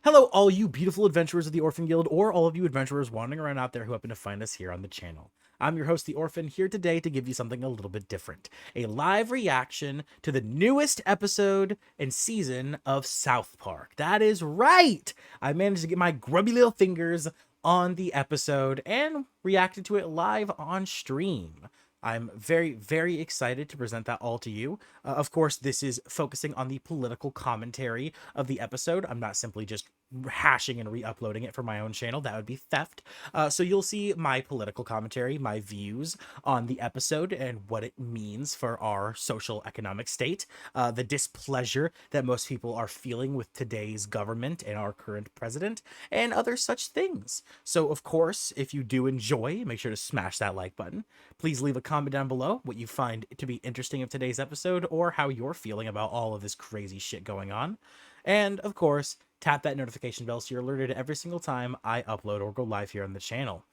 Hello, all you beautiful adventurers of the Orphan Guild, or all of you adventurers wandering around out there who happen to find us here on the channel. I'm your host, The Orphan, here today to give you something a little bit different. A live reaction to the newest episode and season of South Park. That is right! I managed to get my grubby little fingers on the episode and reacted to it live on stream. I'm very, very excited to present that all to you. Of course, this is focusing on the political commentary of the episode. I'm not simply just hashing and re-uploading it for my own channel. That would be theft. So you'll see my political commentary, my views on the episode and what it means for our social economic state, the displeasure that most people are feeling with today's government and our current president, and other such things. So, of course, if you do enjoy, make sure to smash that like button. Please leave a comment down below what you find to be interesting of today's episode or how you're feeling about all of this crazy shit going on. And, of course, tap that notification bell so you're alerted every single time I upload or go live here on the channel.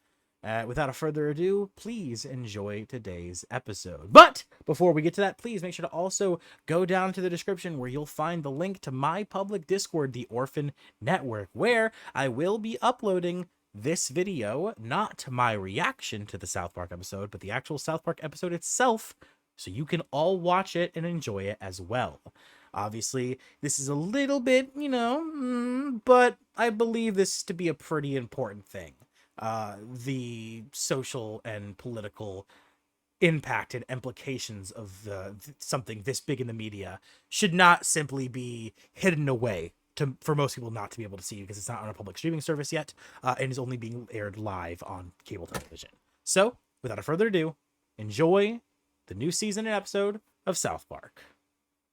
Without further ado, please enjoy today's episode. But before we get to that, please make sure to also go down to the description where you'll find the link to my public Discord, the Orphan Network, where I will be uploading this video, not my reaction to the South Park episode, but the actual South Park episode itself, so you can all watch it and enjoy it as well. Obviously, this is a little bit, but I believe this to be a pretty important thing. The social and political impact and implications of something this big in the media should not simply be hidden away for most people not to be able to see, because it's not on a public streaming service yet, and is only being aired live on cable television. So, without further ado, enjoy the new season and episode of South Park.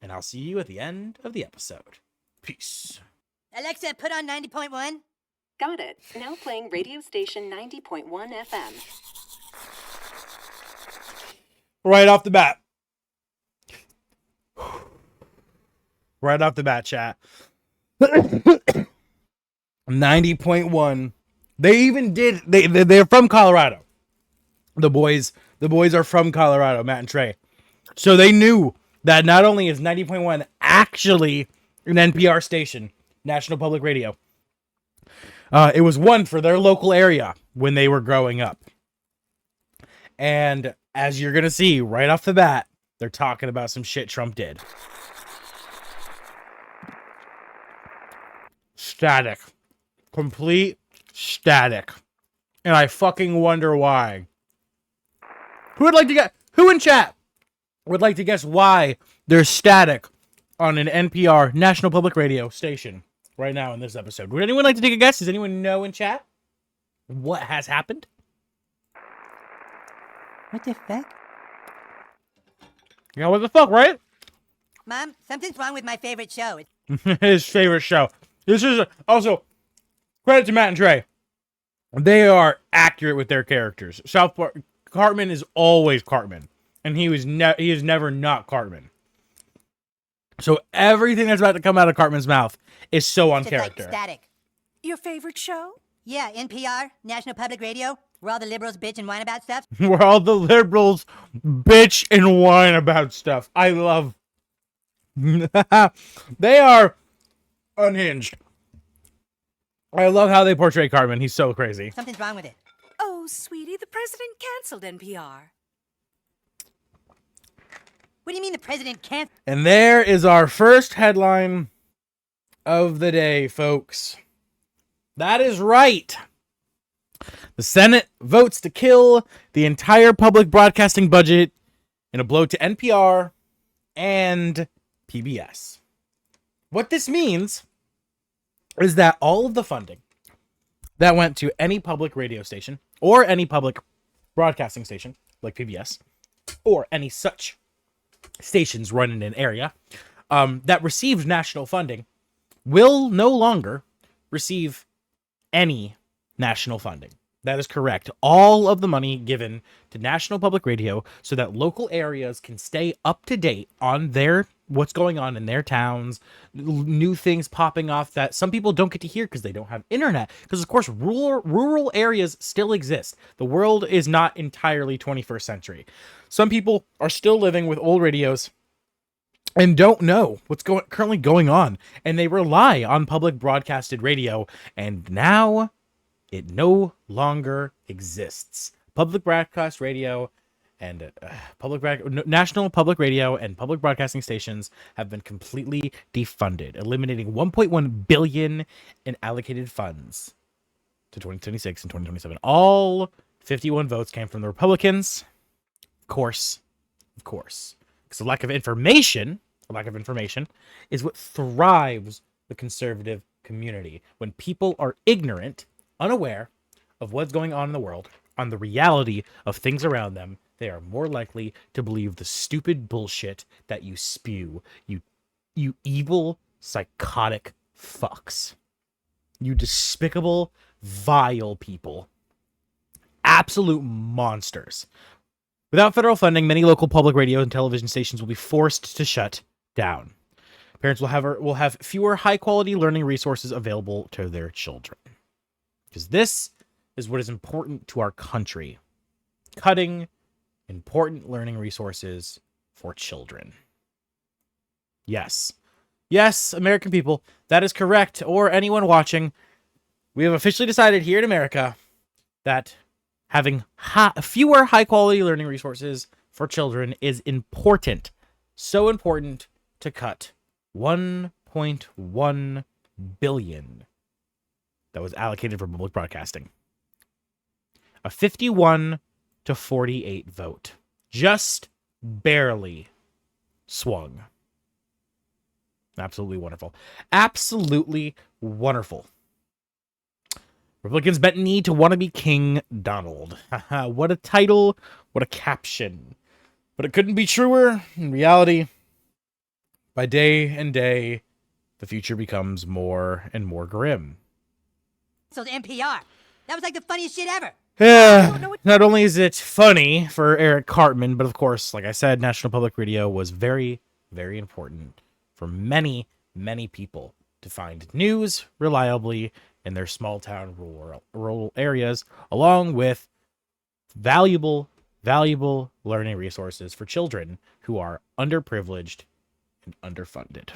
And I'll see you at the end of the episode. Peace. Alexa, put on 90.1. Got it. Now playing radio station 90.1 FM. Right off the bat. Right off the bat, chat. 90.1. They even did. They're from Colorado. The boys are from Colorado, Matt and Trey. So they knew that not only is 90.1 actually an NPR station, National Public Radio, it was one for their local area when they were growing up. And as you're going to see right off the bat, they're talking about some shit Trump did. Static. Complete static. And I fucking wonder why. Who in chat would like to guess why there's static on an NPR National Public Radio station right now in this episode? Would anyone like to take a guess? Does anyone know in chat what has happened? What the fuck? You know what the fuck, right? Mom, something's wrong with my favorite show. His favorite show. This is also credit to Matt and Trey. They are accurate with their characters. South Park Cartman is always Cartman, and he is never not Cartman. So everything that's about to come out of Cartman's mouth is so on Just character. like static. Your favorite show? Yeah, NPR, National Public Radio, where all the liberals bitch and whine about stuff. Where all the liberals bitch and whine about stuff. I love. They are unhinged. I love how they portray Cartman. He's so crazy. Something's wrong with it. Oh, sweetie, the president canceled NPR. What do you mean the president can't? And there is our first headline of the day, folks. That is right. The Senate votes to kill the entire public broadcasting budget in a blow to NPR and PBS. What this means is that all of the funding that went to any public radio station or any public broadcasting station like PBS or any such stations run in an area that received national funding will no longer receive any national funding. That is correct. All of the money given to National Public Radio so that local areas can stay up to date on what's going on in their towns, new things popping off that some people don't get to hear because they don't have internet. Because, of course, rural areas still exist. The world is not entirely 21st century. Some people are still living with old radios and don't know what's currently going on, and they rely on public broadcasted radio, and now it no longer exists. Public broadcast radio and national public radio and public broadcasting stations have been completely defunded, eliminating 1.1 billion in allocated funds to 2026 and 2027. All 51 votes came from the Republicans. Of course, because the lack of information is what thrives the conservative community. When people are ignorant, unaware of what's going on in the world, on the reality of things around them, they are more likely to believe the stupid bullshit that you spew. You evil, psychotic fucks. You despicable, vile people. Absolute monsters. Without federal funding, many local public radio and television stations will be forced to shut down. Parents will have fewer high-quality learning resources available to their children. Because this is what is important to our country. Cutting important learning resources for children. Yes. Yes, American people, that is correct. Or anyone watching, we have officially decided here in America that having fewer high-quality learning resources for children is important. So important to cut 1.1 billion that was allocated for public broadcasting. A 51 to 48 vote. Just barely swung. Absolutely wonderful. Absolutely wonderful. Republicans bent knee to wannabe King Donald. What a title. What a caption. But it couldn't be truer. In reality, by day and day, the future becomes more and more grim. So the NPR. That was like the funniest shit ever. Yeah, not only is it funny for Eric Cartman, but of course, like I said, National Public Radio was very, very important for many, many people to find news reliably in their small town rural areas, along with valuable learning resources for children who are underprivileged and underfunded.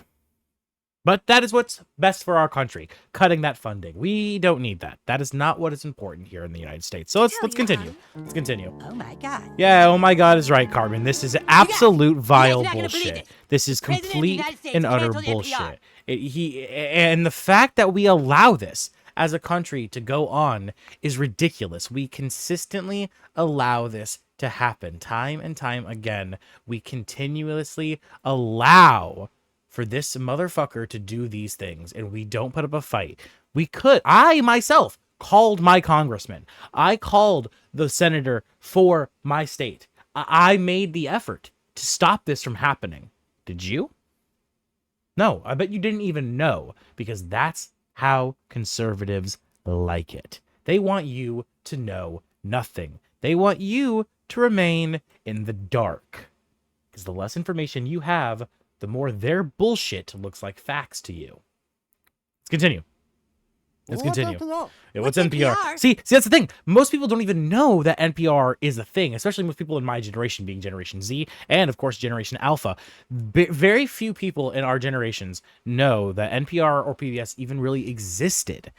But that is what's best for our country, cutting that funding. We don't need that. That is not what is important here in the United States. So let's continue. Let's continue. Oh my God. Yeah, oh my God is right, Cartman. This is absolute vile not gonna believe bullshit. this. This is President of the complete United States and utter canceled NPR. bullshit. And the fact that we allow this as a country to go on is ridiculous. We consistently allow this to happen time and time again. We continuously allow for this motherfucker to do these things, and we don't put up a fight. I myself called my congressman. I called the senator for my state. I made the effort to stop this from happening. Did you? No, I bet you didn't even know, because that's how conservatives like it. They want you to know nothing. They want you to remain in the dark, because the less information you have, the more their bullshit looks like facts to you. Let's continue. Let's continue. Yeah, what's NPR? See, that's the thing. Most people don't even know that NPR is a thing, especially most people in my generation, being Generation Z and, of course, Generation Alpha. Very few people in our generations know that NPR or PBS even really existed.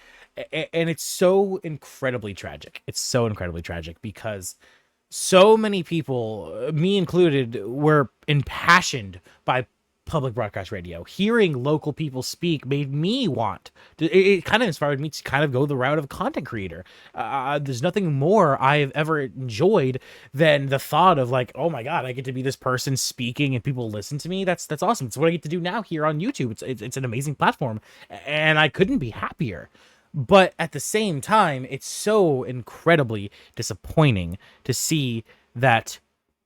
And it's so incredibly tragic. It's so incredibly tragic because so many people, me included, were impassioned by public broadcast radio. Hearing local people speak made me want to, it kind of inspired me to kind of go the route of content creator. There's nothing more I've ever enjoyed than the thought of like, oh my God, I get to be this person speaking and people listen to me. That's awesome. It's what I get to do now here on YouTube. It's an amazing platform, and I couldn't be happier. But at the same time, it's so incredibly disappointing to see that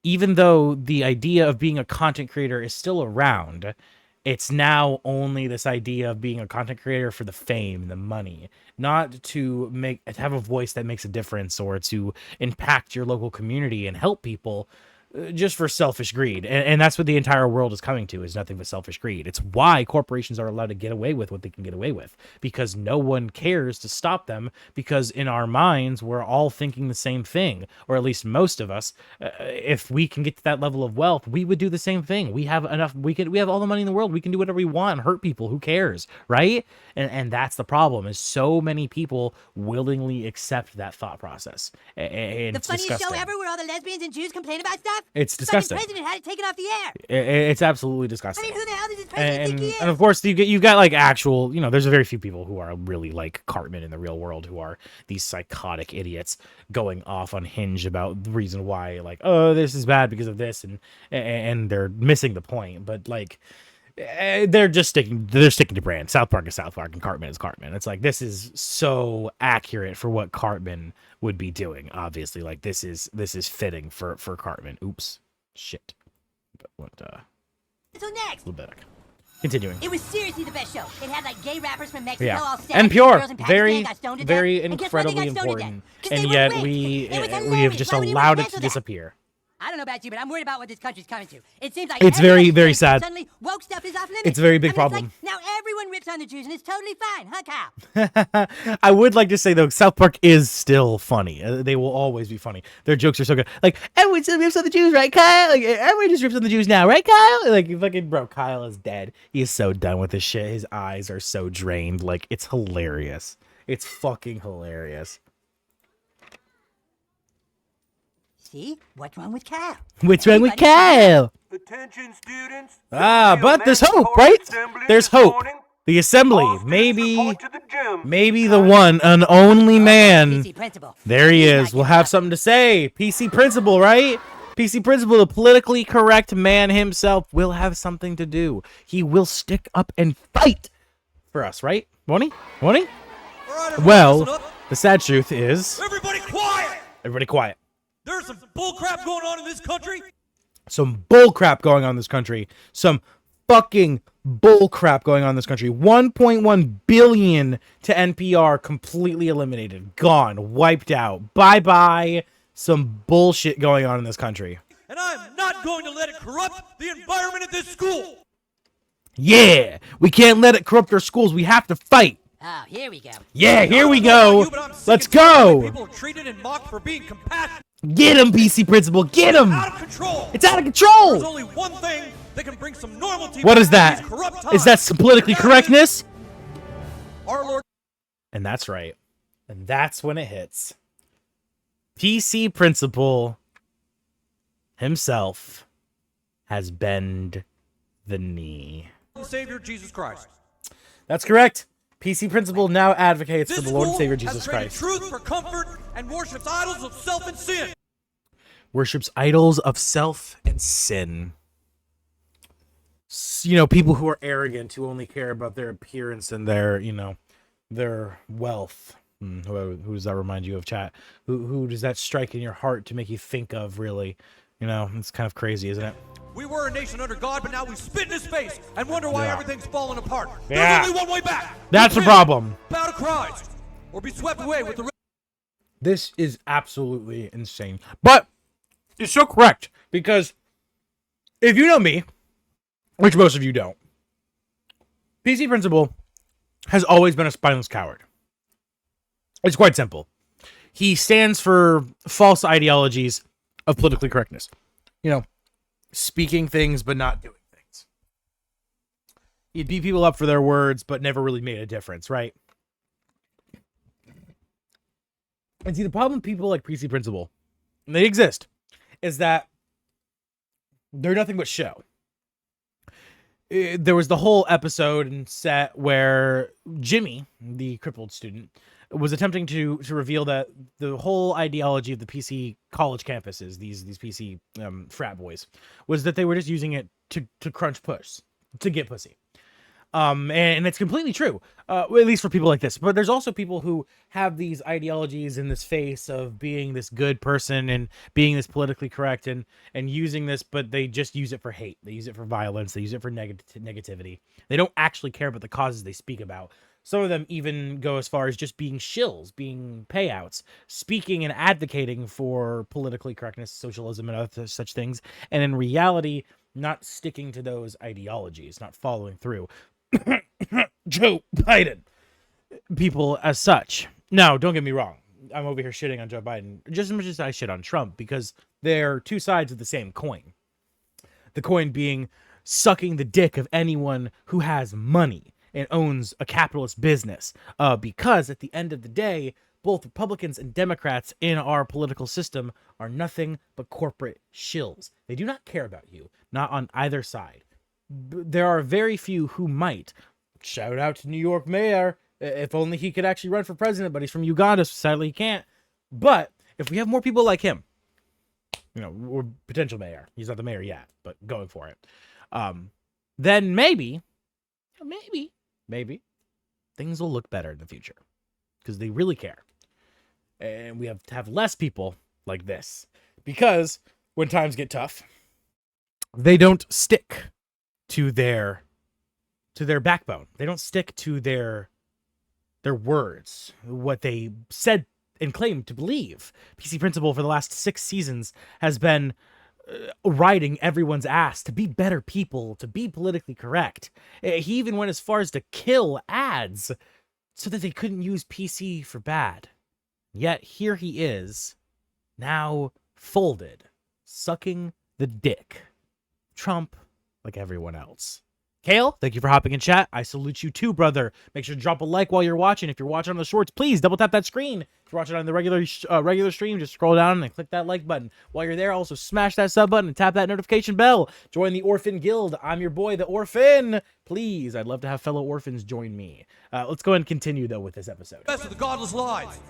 even though the idea of being a content creator is still around, it's now only this idea of being a content creator for the fame, the money, not to have a voice that makes a difference or to impact your local community and help people. just for selfish greed. And that's what the entire world is coming to, is nothing but selfish greed. It's why corporations are allowed to get away with what they can get away with, because no one cares to stop them, because in our minds, we're all thinking the same thing, or at least most of us. If we can get to that level of wealth, we would do the same thing. We have enough, we have all the money in the world. We can do whatever we want and hurt people. Who cares, right? And that's the problem, is so many people willingly accept that thought process. And The it's funniest disgusting. show ever where all the lesbians and Jews complain about stuff? It's Fucking disgusting. president had it taken off the air. It's absolutely I disgusting. mean, who the hell does this president think he is? And of course you got like actual, there's a very few people who are really like Cartman in the real world, who are these psychotic idiots going off on Hinge about the reason why, like, oh, this is bad because of this, and they're missing the point. But like, they're sticking to brand. South Park is South Park and Cartman is Cartman. It's like, this is so accurate for what Cartman would be doing. Obviously, like, this is fitting for Cartman. Oops, shit. But what? So next, A little bit. Continuing. it was seriously the best show. It had like gay rappers from Mexico Yeah, all sad. and pure, Girls in Pakistan very, got stoned to very death. And guess why they incredibly got stoned to death? important, 'Cause they and were yet rich. we It was have hilarious. just Why would anyone allowed it cancel to that? disappear. I don't know about you, but I'm worried about what this country's coming to. It seems like It's very, everybody's very rich, sad. and suddenly woke stuff is off limits. It's a very big I mean, problem. It's like, now everyone rips on the Jews, and it's totally fine, huh, Kyle? I would like to say, though, South Park is still funny. They will always be funny. Their jokes are so good. Like, everyone still rips on the Jews, right, Kyle? Like, everyone just rips on the Jews now, right, Kyle? Like, fucking bro, Kyle is dead. He is so done with this shit. His eyes are so drained. Like, it's hilarious. It's fucking hilarious. See? What's wrong with Kyle? What's wrong with Everybody- Kyle? Attention, students. But there's hope, right? There's hope. The assembly, maybe the one and only man. PC principal. There he He's is. not We'll giving have up. something to say. PC principal, right? PC principal, the politically correct man himself, will have something to do. He will stick up and fight for us, right? Won't he? Won't he? Well, the sad truth is, Everybody quiet! everybody quiet. There's some bullcrap going on in this country. Some bullcrap going on in this country. Some fucking bullcrap going on in this country. 1.1 billion to NPR, completely eliminated, gone, wiped out. Bye-bye. Some bullshit going on in this country. And I'm not going to let it corrupt the environment at this school. Yeah, we can't let it corrupt our schools. We have to fight. Oh, here we go. Yeah, here we I don't know go. about you, but I'm sick Let's and tired of the way go. People are treated and mocked for being compassionate. Get him, PC principal. Get him. Out of control. It's out of There's control. only one thing that can bring some normality. What is back that? in these corrupt Is times. that some politically That is correctness? Our Lord. And that's right. And that's when it hits. PC principal himself has bent the knee. and Savior Jesus Christ. That's correct. PC principal now advocates This for the Lord and school Savior has Jesus traded Christ. truth for comfort and worships idols of self and sin. Worships idols of self and sin. People who are arrogant, who only care about their appearance and their, their wealth. Who does that remind you of, chat? Who does that strike in your heart to make you think of, really? It's kind of crazy, isn't it? We were a nation under God, but now we spit in his face and wonder why Yeah. everything's falling apart. Yeah. There's only one way back. That's the Repent, problem. Bow to Christ, or be swept away with the. This is absolutely insane. But it's so correct, because if you know me, which most of you don't, PC principal has always been a spineless coward. It's quite simple. He stands for false ideologies of politically correctness. Speaking things but not doing things. He'd beat people up for their words but never really made a difference, right? And see, the problem with people like PC principal, and they exist, is that they're nothing but show. There was the whole episode and set where Jimmy, the crippled student, was attempting to reveal that the whole ideology of the PC college campuses, these PC frat boys, was that they were just using it to crunch puss, to get pussy. And it's completely true, at least for people like this. But there's also people who have these ideologies in this face of being this good person and being this politically correct and using this, but they just use it for hate. They use it for violence. They use it for negativity. They don't actually care about the causes they speak about. Some of them even go as far as just being shills, being payouts, speaking and advocating for politically correctness, socialism, and other such things. And in reality, not sticking to those ideologies, not following through. Joe Biden. People as such. Now, don't get me wrong. I'm over here shitting on Joe Biden just as much as I shit on Trump, because they're two sides of the same coin. The coin being sucking the dick of anyone who has money and owns a capitalist business. Because at the end of the day, both Republicans and Democrats in our political system are nothing but corporate shills. They do not care about you, not on either side. There are very few who might. Shout out to New York Mayor. If only he could actually run for president, but he's from Uganda, so sadly he can't. But if we have more people like him, or potential mayor, he's not the mayor yet, but going for it, then maybe things will look better in the future, because they really care. And we have to have less people like this, because when times get tough, they don't stick to their backbone. They don't stick to their words, what they said and claimed to believe. PC Principal for the last 6 seasons has been riding everyone's ass to be better people, to be politically correct. He even went as far as to kill ads so that they couldn't use PC for bad. Yet here he is, now folded, sucking the dick. Trump, like everyone else. Kale, thank you for hopping in chat. I salute you too, brother. Make sure to drop a like while you're watching. If you're watching on the shorts, please double tap that screen. If you're watching on the regular stream, just scroll down and click that like button. While you're there, also smash that sub button and tap that notification bell. Join the Orphan Guild. I'm your boy, the Orphan. Please, I'd love to have fellow orphans join me. Let's go ahead and continue, though, with this episode. Rest of the godless lies.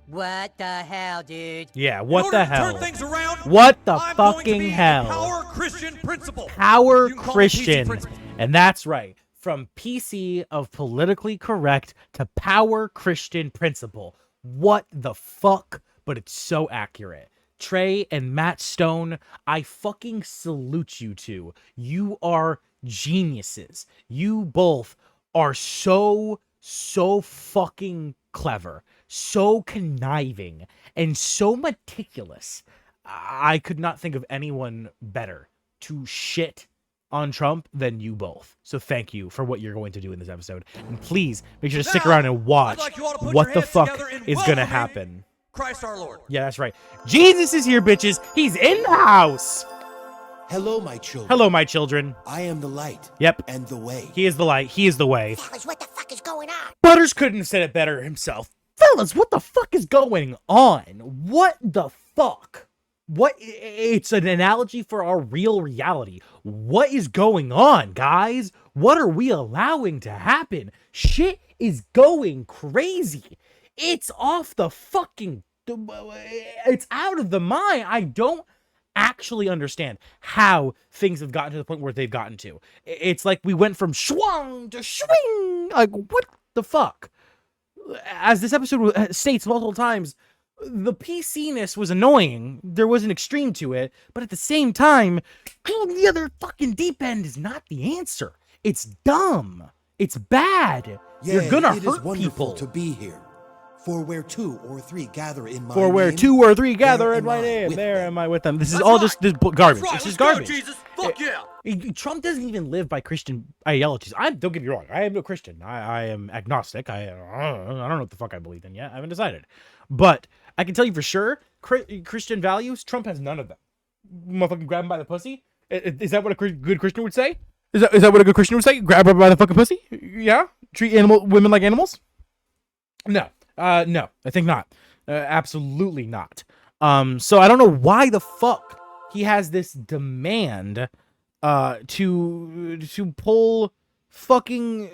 What the hell, dude? Yeah, what the hell? Turn things around, What the I'm going to fucking be hell? Power Christian principle. Power You can call me PC Christian. principle. And that's right. From PC of politically correct to power Christian principle. What the fuck? But it's so accurate. Trey and Matt Stone, I fucking salute you two. You are geniuses. You both are so fucking clever, so conniving, and so meticulous. I could not think of anyone better to shit on Trump than you both. So thank you for what you're going to do in this episode. And please make sure to stick around and watch I'd like you all to put what your the hands fuck together and is welcome gonna in happen. Christ our Lord. Yeah, that's right. Jesus is here, bitches. He's in the house. Hello, my children. Hello, my children. I am the light. Yep. And the way. He is the light. He is the way. Fellas, what the fuck is going on? Butters couldn't have said it better himself. Fellas, what the fuck is going on? What the fuck? It's an analogy for our real reality. What is going on, guys? What are we allowing to happen? Shit is going crazy. It's off the fucking... It's out of the mind. I don't actually understand how things have gotten to the point where they've gotten to. It's like we went from schwung to swing. Like, what the fuck? As this episode states multiple times, the PC-ness was annoying. There was an extreme to it, but at the same time, going the other fucking deep end is not the answer. It's dumb. It's bad. You're gonna it is hurt wonderful people. to be here. For where 2 or 3 gather in my For where name, 2 or 3 gather there in am my I name, with there them. am I with them. This is That's all right. just this garbage. That's right. It's just Let's garbage. go, Jesus. Fuck yeah. Trump doesn't even live by Christian ideologies. Don't get me wrong. I am no Christian. I am agnostic. I don't know what the fuck I believe in yet. I haven't decided. But I can tell you for sure, Christian values, Trump has none of them. Motherfucking grab him by the pussy? Is that what a good Christian would say? Is that what a good Christian would say? Grab her by the fucking pussy? Yeah? Treat women like animals? No. No. I think not. Absolutely not. So I don't know why the fuck he has this demand to pull fucking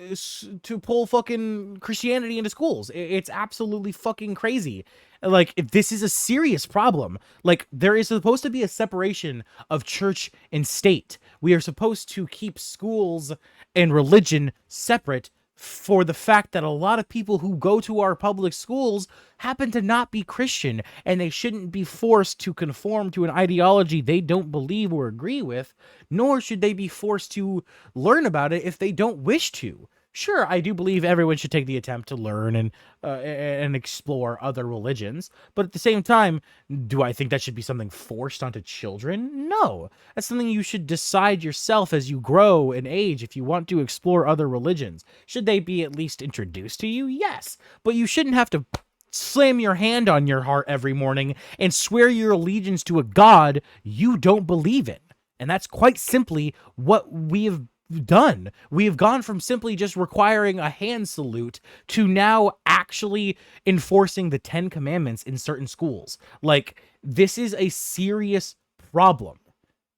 Christianity into schools. It's absolutely fucking crazy. Like, if this is a serious problem. Like, there is supposed to be a separation of church and state. We are supposed to keep schools and religion separate for the fact that a lot of people who go to our public schools happen to not be Christian, and they shouldn't be forced to conform to an ideology they don't believe or agree with, nor should they be forced to learn about it if they don't wish to. Sure, I do believe everyone should take the attempt to learn and explore other religions, but at the same time, do I think that should be something forced onto children? No. That's something you should decide yourself as you grow and age if you want to explore other religions. Should they be at least introduced to you? Yes. But you shouldn't have to slam your hand on your heart every morning and swear your allegiance to a god you don't believe in. And that's quite simply what we have done. We have gone from simply just requiring a hand salute to now actually enforcing the 10 commandments in certain schools. Like, this is a serious problem.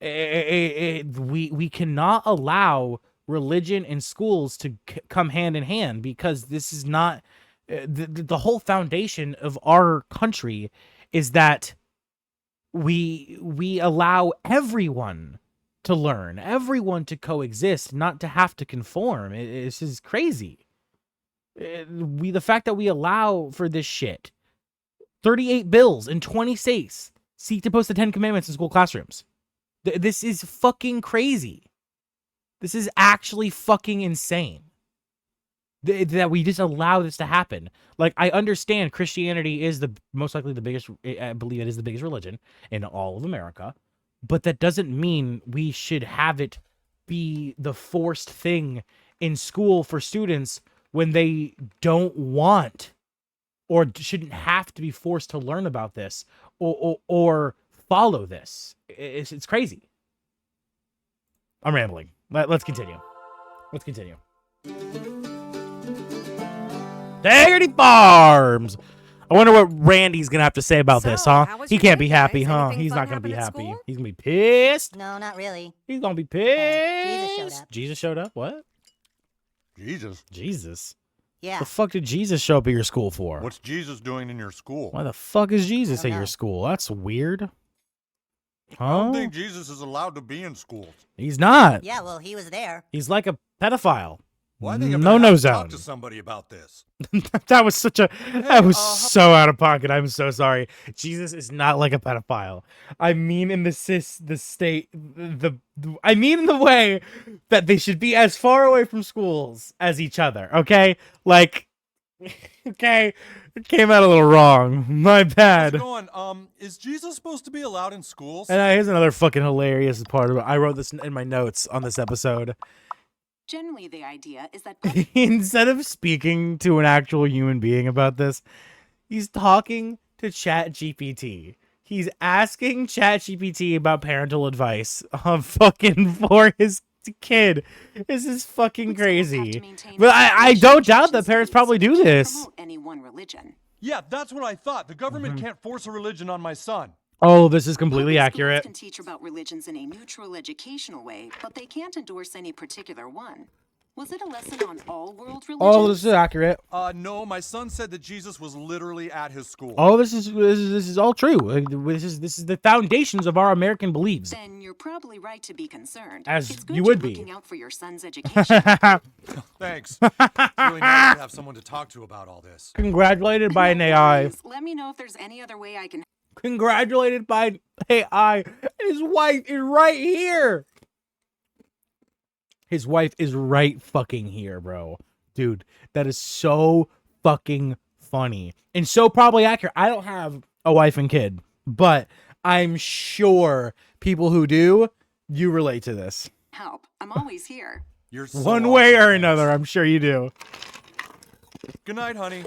We cannot allow religion and schools to come hand in hand, because this is not the whole foundation of our country is that we allow everyone to learn, everyone to coexist, not to have to conform. This is crazy. The fact that we allow for this shit. 38 bills in 20 states seek to post the 10 commandments in school classrooms. This is fucking crazy. This is actually fucking insane. That we just allow this to happen. Like, I understand Christianity is the most likely the biggest, I believe it is the biggest religion in all of America. But that doesn't mean we should have it be the forced thing in school for students when they don't want or shouldn't have to be forced to learn about this or follow this. It's crazy. I'm rambling. Let's continue. Daggerty Farms! I wonder what Randy's gonna have to say about this, huh? how was He your can't day, be happy, guys? huh? Anything He's fun not gonna be happen at happy. school? He's gonna be pissed. No, not really. He's gonna be Jesus showed pissed. up. Jesus showed up? What? Jesus. Jesus? Yeah. The fuck did Jesus show up at your school for? What's Jesus doing in your school? Why the fuck is Jesus I at don't your know. school? That's weird. I don't Huh? think Jesus is allowed to be in schools. He's not. Yeah, well, he was there. He's like a pedophile. Well, I think I'm No gonna have to zone. talk to somebody about this. That was such a so out of pocket. I'm so sorry. Jesus is not like a pedophile. I mean in I mean in the way that they should be as far away from schools as each other, okay? Like, okay, it came out a little wrong. My How's bad. it going? Is Jesus supposed to be allowed in schools? And here's another fucking hilarious part of it. I wrote this in my notes on this episode. Generally, the idea is that Instead of speaking to an actual human being about this, he's talking to ChatGPT. He's asking ChatGPT about parental advice fucking for his kid. This is fucking crazy. But I don't doubt that parents probably do this. Any one religion. Yeah, that's what I thought. The government can't force a religion on my son. Oh, this is completely Public schools accurate. can teach about religions in a neutral educational way, but they can't endorse any particular one. Was it a lesson on all world religions? Oh, this is accurate. No, my son said that Jesus was literally at his school. Oh, this is all true. This is the foundations of our American beliefs. Then you're probably right to be concerned. As it's good you you're would be. looking out for your son's education. Thanks. It's really nice to have someone to talk to about all this. Congratulated by an AI. Please, let me know if there's any other way I can. Congratulated by AI. His wife is right here. His wife is right fucking here, bro. Dude, that is so fucking funny. And so probably accurate. I don't have a wife and kid, but I'm sure people who do, you relate to this. Help. I'm always here. You're so One way awesome, or thanks. another, I'm sure you do. Good night, honey.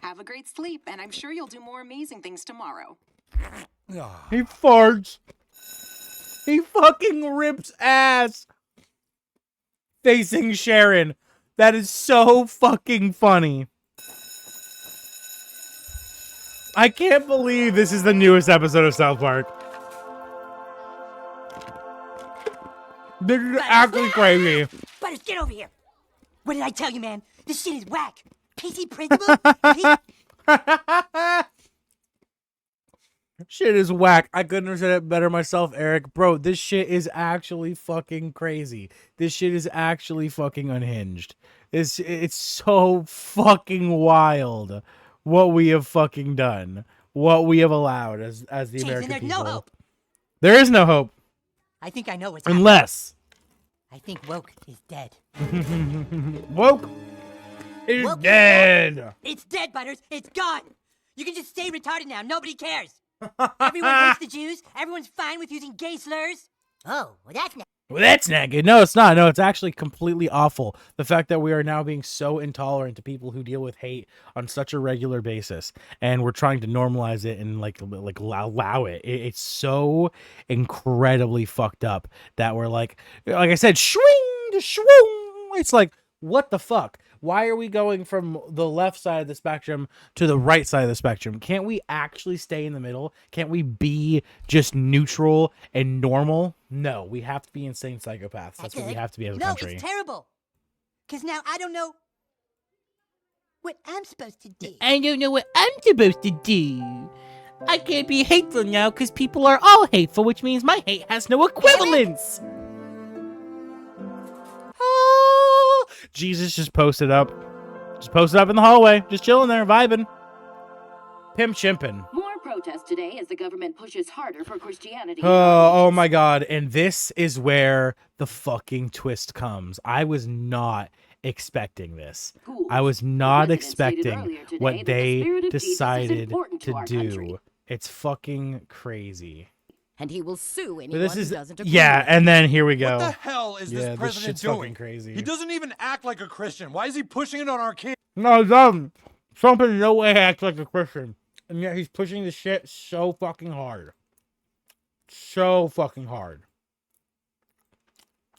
Have a great sleep, and I'm sure you'll do more amazing things tomorrow. He farts. He fucking rips ass. Facing Sharon. That is so fucking funny. I can't believe this is the newest episode of South Park. This is actually crazy. Butters, get over here. What did I tell you, man? This shit is whack. PC principal? Shit is whack. I couldn't have said it better myself, Eric. Bro, this shit is actually fucking crazy. This shit is actually fucking unhinged. It's so fucking wild what we have fucking done. What we have allowed as the Jason, American there's people. no hope. There is no hope I think I know what's happening. unless I think woke is dead. Woke is Woke is dead. It's dead, Butters. It's gone. You can just stay retarded now. Nobody cares. Everyone hates the Jews. Everyone's fine with using gay slurs. Oh, well, that's not. Well, that's not good. No, it's not. No, it's actually completely awful. The fact that we are now being so intolerant to people who deal with hate on such a regular basis, and we're trying to normalize it and like allow it. It's so incredibly fucked up that we're like I said, swing to swing. It's like, what the fuck? Why are we going from the left side of the spectrum to the right side of the spectrum? Can't we actually stay in the middle? Can't we be just neutral and normal? No, we have to be insane psychopaths. That's what we have to be as a country. No, it's terrible. Because now I don't know what I'm supposed to do. I don't know what I'm supposed to do. I can't be hateful now because people are all hateful, which means my hate has no equivalence. Oh, Jesus just posted up. Just posted up in the hallway. Just chilling there, vibing. Pimp chimping. More protests today as the government pushes harder for Christianity. Oh my God. And this is where the fucking twist comes. I was not expecting this. I was not expecting what they decided to do. It's fucking crazy. And he will sue anyone This who is doesn't agree. yeah, and then here we go. What the hell is Yeah, this this president shit's doing? fucking crazy. He doesn't even act like a Christian. Why is he pushing it on our kids? No, he doesn't. Trump in no way acts like a Christian. And yet he's pushing the shit so fucking hard. So fucking hard.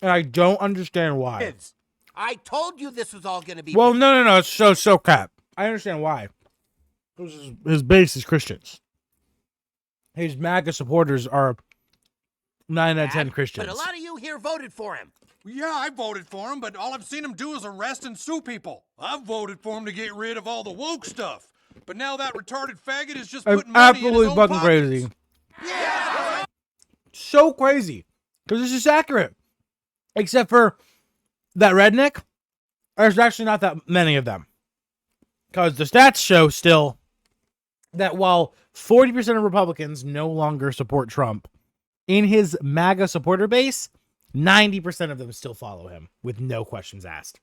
And I don't understand why. Kids, I told you this was all going to be. Well, no. It's so cap. I understand why. His base is Christians. His MAGA supporters are 9 out of 10 Christians. But a lot of you here voted for him. Yeah, I voted for him, but all I've seen him do is arrest and sue people. I voted for him to get rid of all the woke stuff. But now that retarded faggot is just putting money in his absolutely own fucking pockets. crazy. Yeah. So crazy. Because it's just accurate. Except for that redneck, there's actually not that many of them. Because the stats show still that while 40% of Republicans no longer support Trump, in his MAGA supporter base, 90% of them still follow him with no questions asked.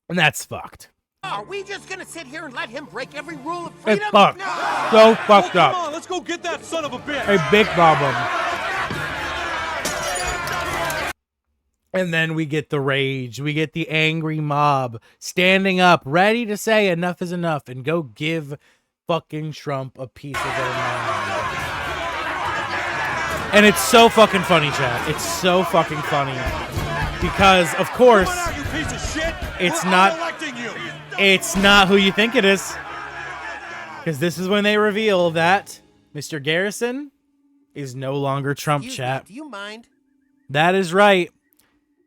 And that's fucked. Are we just going to sit here and let him break every rule of It's freedom? fucked. No. So fucked Come up. on, let's go get that son of a bitch. A big problem. And then we get the rage. We get the angry mob standing up, ready to say enough is enough and go give fucking Trump a piece of their mind. And it's so fucking funny, chat. It's so fucking funny. Because, of course, Come on out, you piece of shit. it's We're not- unelecting you. it's not who you think it is. Because this is when they reveal that Mr. Garrison is no longer Trump, Excuse chat. me, do you mind? That is right.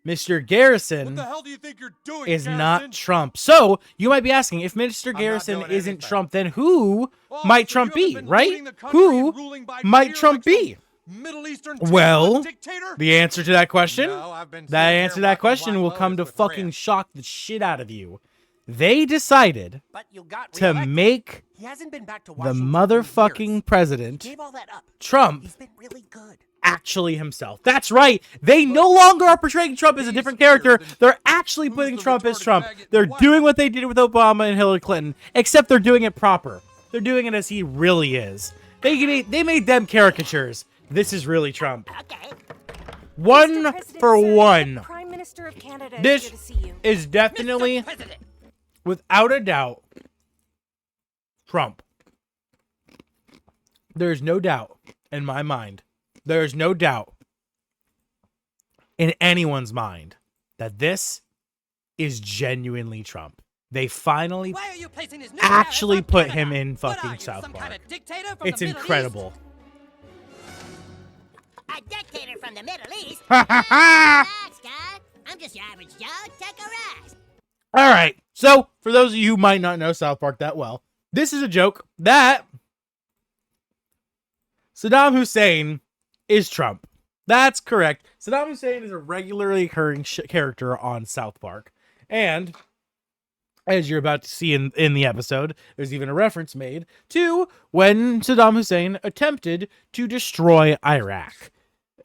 Mr. What Garrison the hell do you think you're doing, is Garrison? not Trump. So, you might be asking, if Mr. not Garrison doing isn't anything. Trump, then who Oh, might so Trump you haven't be, been right? leading the country Who and ruling by might fear Trump like some be? Middle Eastern Well, dictator? the answer to that question, No, I've been that sitting here answer to that watching question White will Lotus come to with fucking Rand. shock the shit out of you. They decided But you got to reelected. make He hasn't been back to the Washington in motherfucking years. president, Gave all that up. Trump, He's been really good. actually himself. That's right. They no longer are portraying Trump as a different character. They're actually Who's putting the Trump as retarded Trump. faggot in They're the White doing House? what they did with Obama and Hillary Clinton, except they're doing it proper. They're doing it as he really is. They made them caricatures. This is really Trump. Okay. One Mr. President, for sir, one. the Prime Minister of Canada This is here to see you. is definitely, President. without a doubt, Trump. There's no doubt in my mind. There's no doubt in anyone's mind that this is genuinely Trump. They finally Why are you placing this new actually tariff on put Canada? him in What fucking are you, South some Park. kind of dictator from It's the Middle incredible. East? A dictator from the Middle East? Ha ha ha! Relax, guy. I'm just your average Joe. Take a rest. All right. So, for those of you who might not know South Park that well, this is a joke that Saddam Hussein is Trump. That's correct. Saddam Hussein is a regularly occurring character on South Park. And as you're about to see in the episode, there's even a reference made to when Saddam Hussein attempted to destroy Iraq.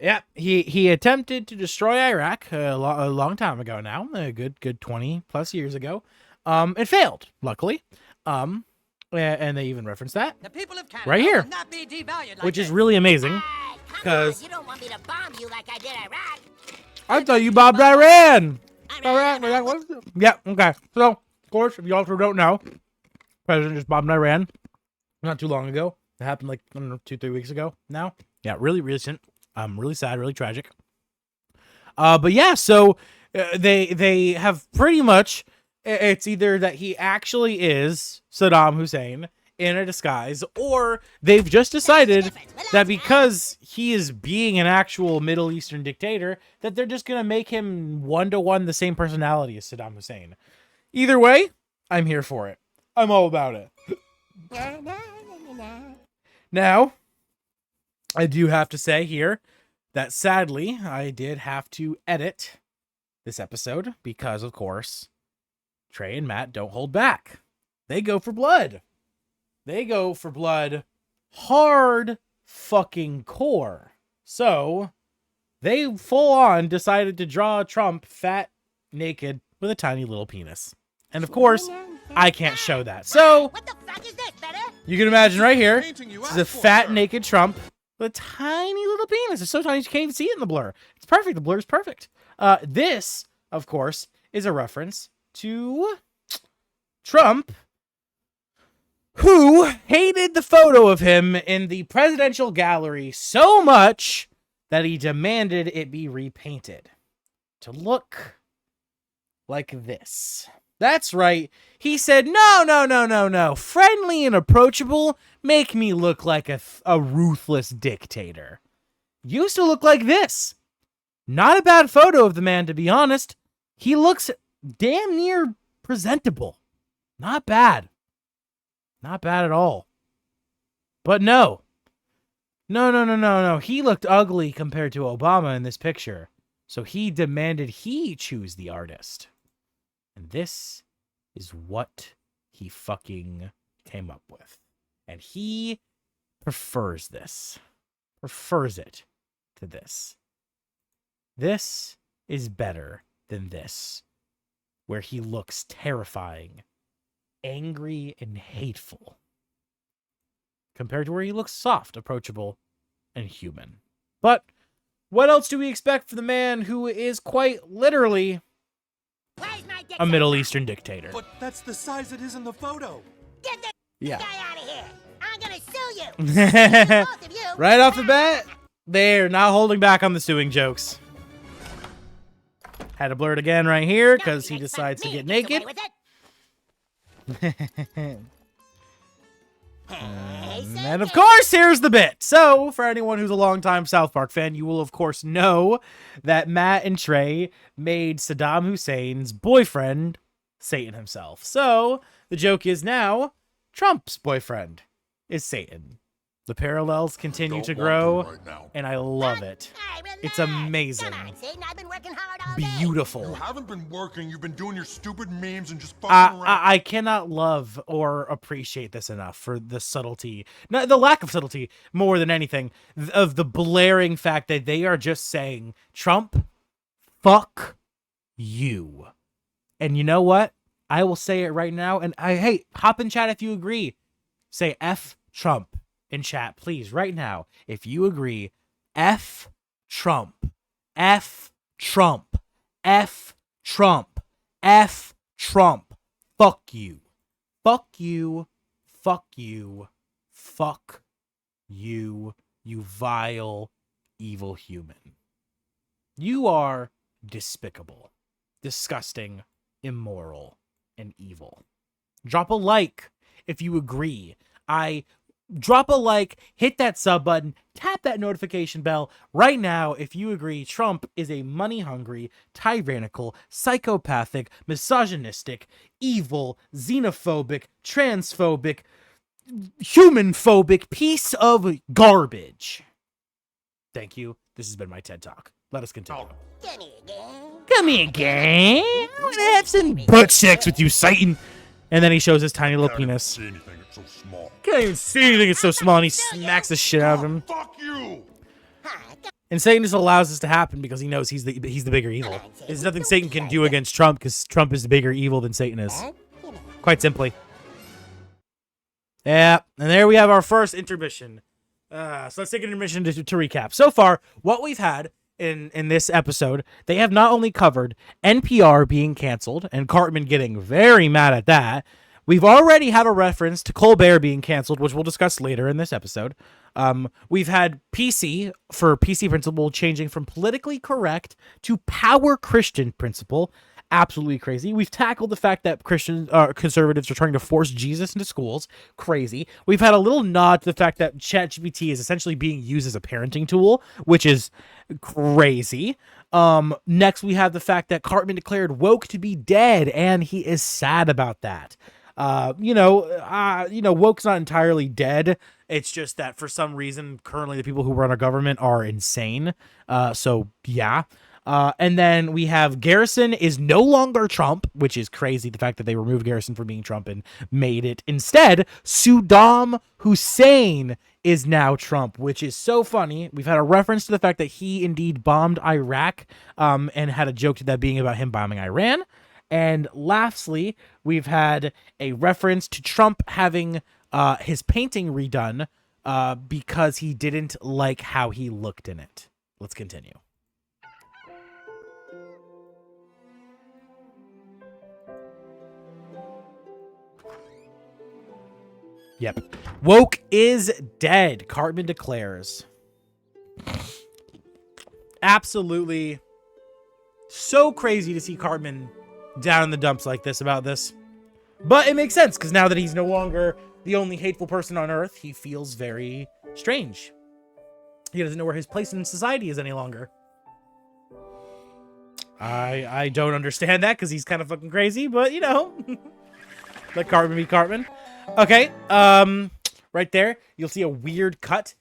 Yeah, he attempted to destroy Iraq a long time ago now, a good 20 plus years ago. It failed, luckily. And they even referenced that The people of Canada right here, will not be devalued like which is this. really amazing. Because You don't want me to bomb you like I did Iraq. I thought you bombed Iran. Iraq, what? Yeah, okay. So, of course, if you also don't know, the president just bombed Iran not too long ago. It happened like, I don't know, 2-3 weeks ago now. Yeah, really recent. Really sad, really tragic. But yeah, so they have pretty much, it's either that he actually is Saddam Hussein in a disguise, or they've just decided that because he is being an actual Middle Eastern dictator, that they're just going to make him one-to-one the same personality as Saddam Hussein. Either way, I'm here for it. I'm all about it. Now, I do have to say here that sadly, I did have to edit this episode because, of course, Trey and Matt don't hold back. They go for blood. They go for blood hard fucking core. So, they full on decided to draw Trump fat, naked, with a tiny little penis. And of course, I can't show that. So, What the fuck is this, better? you can imagine right here, Painting you this is a asked for, fat, sir. naked Trump with a tiny little penis. It's so tiny you can't even see it in the blur. It's perfect. The blur is perfect. This, of course, is a reference to Trump, who hated the photo of him in the presidential gallery so much that he demanded it be repainted to look like this. That's right. He said, no. Friendly and approachable, make me look like a ruthless dictator. Used to look like this. Not a bad photo of the man, to be honest. He looks damn near presentable. Not bad. Not bad at all. But no. No. He looked ugly compared to Obama in this picture. So he demanded he choose the artist. And this is what he fucking came up with. And he prefers this. Prefers it to this. This is better than this, where he looks terrifying, angry, and hateful, compared to where he looks soft, approachable, and human. But what else do we expect for the man who is quite literally Where's my dick? a Middle Eastern dictator? But that's the size it is in the photo. Get this Yeah. guy out of here. I'm gonna sue you. Both of you. Right off the bat, they're not holding back on the suing jokes. Had to blur it again right here because he Nobody makes decides to fun of get me and gets naked. away with it. Hey, And of course, here's the bit. So, for anyone who's a longtime South Park fan, you will of course know that Matt and Trey made Saddam Hussein's boyfriend Satan himself. So, the joke is now Trump's boyfriend is Satan. The parallels continue to grow, and I love it. All right, It's relax. amazing. Come on, Satan. I've been working hard all day. Beautiful. You haven't been working. You've been doing your stupid memes and just fucking around. I cannot love or appreciate this enough for the subtlety, no, the lack of subtlety more than anything, of the blaring fact that they are just saying, Trump, fuck you. And you know what? I will say it right now. And hey, hop in chat if you agree. Say F Trump in chat, please, right now. If you agree, F Trump, F Trump, F Trump, F Trump, fuck you, fuck you, fuck you, fuck you, you vile, evil human. You are despicable, disgusting, immoral, and evil. Drop a like if you agree. Drop a like, hit that sub button, tap that notification bell right now if you agree Trump is a money-hungry, tyrannical, psychopathic, misogynistic, evil, xenophobic, transphobic, human-phobic piece of garbage. Thank you. This has been my TED Talk. Let us continue. Come here again. Come here, gang. I want to have some butt sex with you, Satan. And then he shows his tiny little penis. See anything? It's so small. Can't even see anything, it's so small, and he smacks the shit out of him. Fuck you! And Satan just allows this to happen because he knows he's the bigger evil. There's nothing Satan can do against Trump because Trump is the bigger evil than Satan is. Quite simply. Yeah, and there we have our first intermission. So let's take an intermission to recap. So far, what we've had in this episode, they have not only covered NPR being canceled and Cartman getting very mad at that. We've already had a reference to Colbert being canceled, which we'll discuss later in this episode. We've had PC for PC principle changing from politically correct to power Christian principle. Absolutely crazy. We've tackled the fact that conservatives are trying to force Jesus into schools. Crazy. We've had a little nod to the fact that ChatGPT is essentially being used as a parenting tool, which is crazy. Next, we have the fact that Cartman declared woke to be dead, and he is sad about that. Woke's not entirely dead. It's just that for some reason, currently the people who run our government are insane. So yeah. And then we have Garrison is no longer Trump, which is crazy. The fact that they removed Garrison from being Trump and made it instead Sudam Hussein is now Trump, which is so funny. We've had a reference to the fact that he indeed bombed Iraq, and had a joke to that being about him bombing Iran. And lastly, we've had a reference to Trump having his painting redone because he didn't like how he looked in it. Let's continue. Yep. Woke is dead, Cartman declares. Absolutely so crazy to see Cartman down in the dumps like this about this. But it makes sense, because now that he's no longer the only hateful person on Earth, he feels very strange. He doesn't know where his place in society is any longer. I don't understand that, because he's kind of fucking crazy, but, you know. Let Cartman be Cartman. Okay, right there, you'll see a weird cut.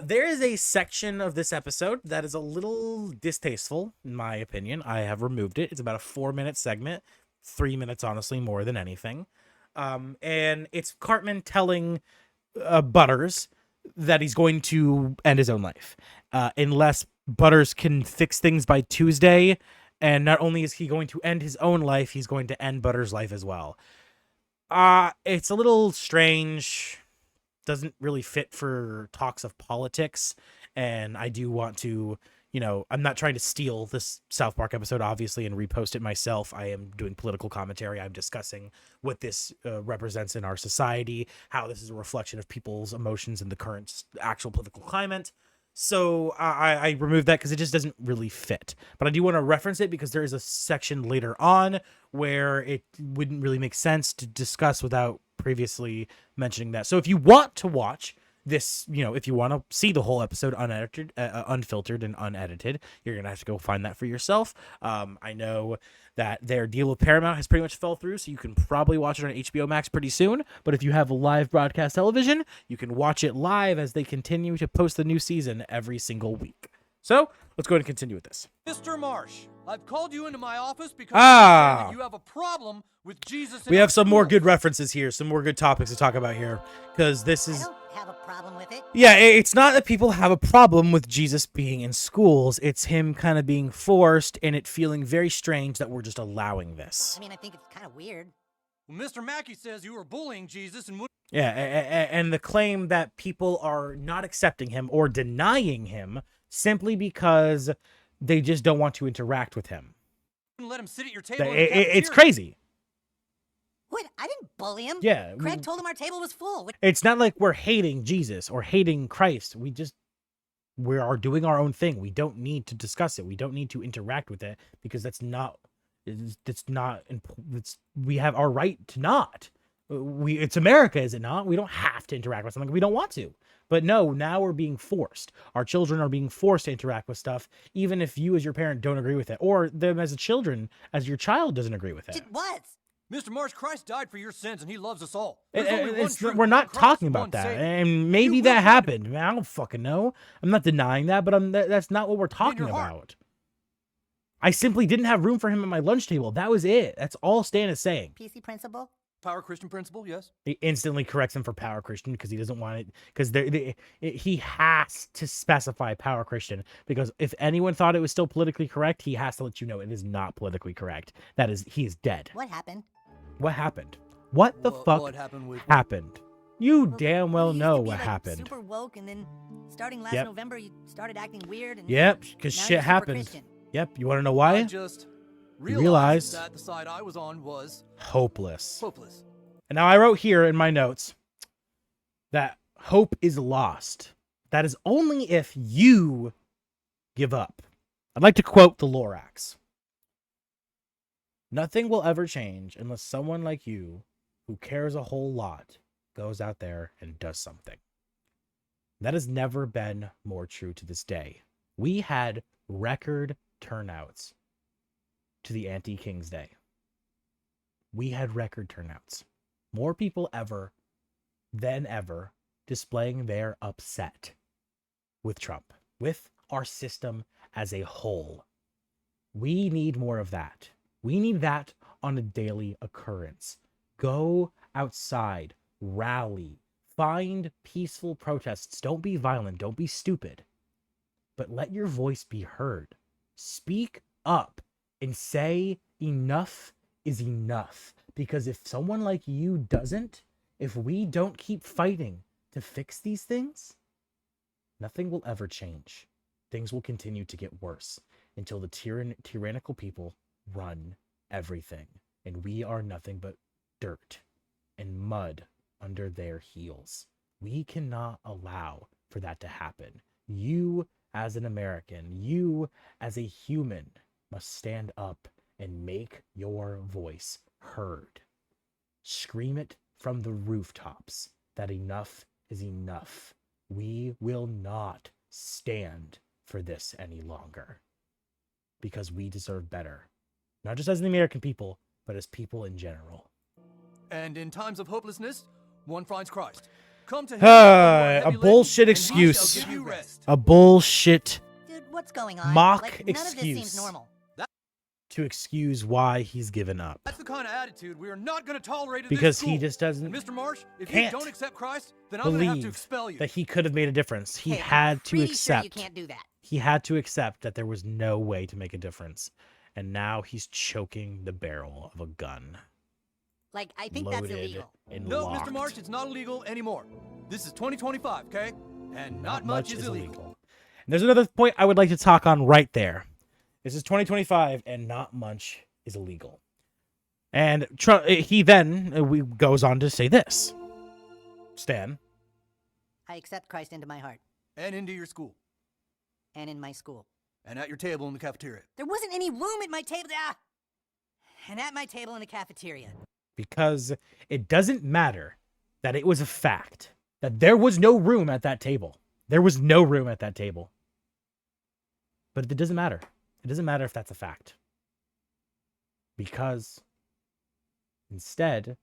There is a section of this episode that is a little distasteful, in my opinion. I have removed it. It's about a 4-minute segment. 3 minutes, honestly, more than anything. And it's Cartman telling Butters that he's going to end his own life. Unless Butters can fix things by Tuesday. And not only is he going to end his own life, he's going to end Butters' life as well. It's a little strange. Doesn't really fit for talks of politics. And I do want to, I'm not trying to steal this South Park episode, obviously, and repost it myself. I am doing political commentary. I'm discussing what this represents in our society, how this is a reflection of people's emotions in the current actual political climate. So I removed that because it just doesn't really fit. But I do want to reference it because there is a section later on where it wouldn't really make sense to discuss without previously mentioning that. So if you want to watch this, if you want to see the whole episode unedited, unfiltered and unedited, you're going to have to go find that for yourself. I know that their deal with Paramount has pretty much fell through, so you can probably watch it on HBO Max pretty soon. But if you have live broadcast television, you can watch it live as they continue to post the new season every single week. So let's go ahead and continue with this. Mr. Marsh, I've called you into my office because I understand that you have a problem with Jesus. We have some more good references here, some more good topics to talk about here, because this is... I don't have a problem with it. Yeah, it's not that people have a problem with Jesus being in schools. It's him kind of being forced and it feeling very strange that we're just allowing this. I mean, I think it's kind of weird. Well, Mr. Mackey says you were bullying Jesus and... Yeah, and the claim that people are not accepting him or denying him simply because they just don't want to interact with him. Let him sit at your table. It's crazy. What? I didn't bully him. Yeah. Craig told him our table was full. It's not like we're hating Jesus or hating Christ. We are doing our own thing. We don't need to discuss it. We don't need to interact with it because we have our right to not. It's America, is it not? We don't have to interact with something we don't want to. But no, now we're being forced. Our children are being forced to interact with stuff, even if you as your parent don't agree with it, or them as your child doesn't agree with it. What? Mr. Marsh, Christ died for your sins, and he loves us all. We're not talking about that, and maybe that happened. I don't fucking know. I'm not denying that, but that's not what we're talking about. I simply didn't have room for him at my lunch table. That was it. That's all Stan is saying. PC principal? Power Christian principle, yes. He instantly corrects him for Power Christian because he doesn't want it, because he has to specify Power Christian, because if anyone thought it was still politically correct, he has to let you know it is not politically correct. That is, he is dead. What happened? What happened? What the fuck what happened with- happened? You damn well you used know to be, what like, happened. Super woke, and then starting last Yep. November, you started acting weird. And Yep, because now shit you're super happened. Christian. Yep, you want to know I why? just realized realized that the side I was on was Hopeless. hopeless. And now I wrote here in my notes that hope is lost. That is only if you give up. I'd like to quote the Lorax. Nothing will ever change unless someone like you, who cares a whole lot, goes out there and does something. That has never been more true to this day. We had record turnouts to the Anti-King's Day. We had record turnouts. More people than ever displaying their upset with Trump, with our system as a whole. We need more of that. We need that on a daily occurrence. Go outside, rally, find peaceful protests. Don't be violent. Don't be stupid. But let your voice be heard. Speak up and say enough is enough. Because if someone like you doesn't, if we don't keep fighting to fix these things, nothing will ever change. Things will continue to get worse until the tyrannical people run everything. And we are nothing but dirt and mud under their heels. We cannot allow for that to happen. You, as an American, you, as a human, must stand up and make your voice heard. Scream it from the rooftops that enough is enough. We will not stand for this any longer, because we deserve better. Not just as the American people, but as people in general. And in times of hopelessness, one finds Christ. Come to him. A bullshit excuse. A bullshit Dude, what's going on? mock Like, none excuse of this seems normal. to excuse why he's given up. That's the kind of attitude we are not going to tolerate at Because this school. he just doesn't And Mr. Marsh, if you can't don't accept Christ, then I'm going to have to believe expel you. that he could have made a difference. He Hey, I'm had to pretty accept. Sure you can't do that. He had to accept that there was no way to make a difference. And now he's choking the barrel of a gun. Like, I think that's Loaded illegal. and No, locked. Mr. Marsh, it's not illegal anymore. This is 2025, okay? And not much is illegal. And there's another point I would like to talk on right there. This is 2025, and not much is illegal. And he then goes on to say this. Stan. I accept Christ into my heart. And into your school. And in my school. And at your table in the cafeteria. There wasn't any room at my table. And at my table in the cafeteria. Because it doesn't matter that it was a fact that there was no room at that table. There was no room at that table. But it doesn't matter. It doesn't matter if that's a fact. Because instead,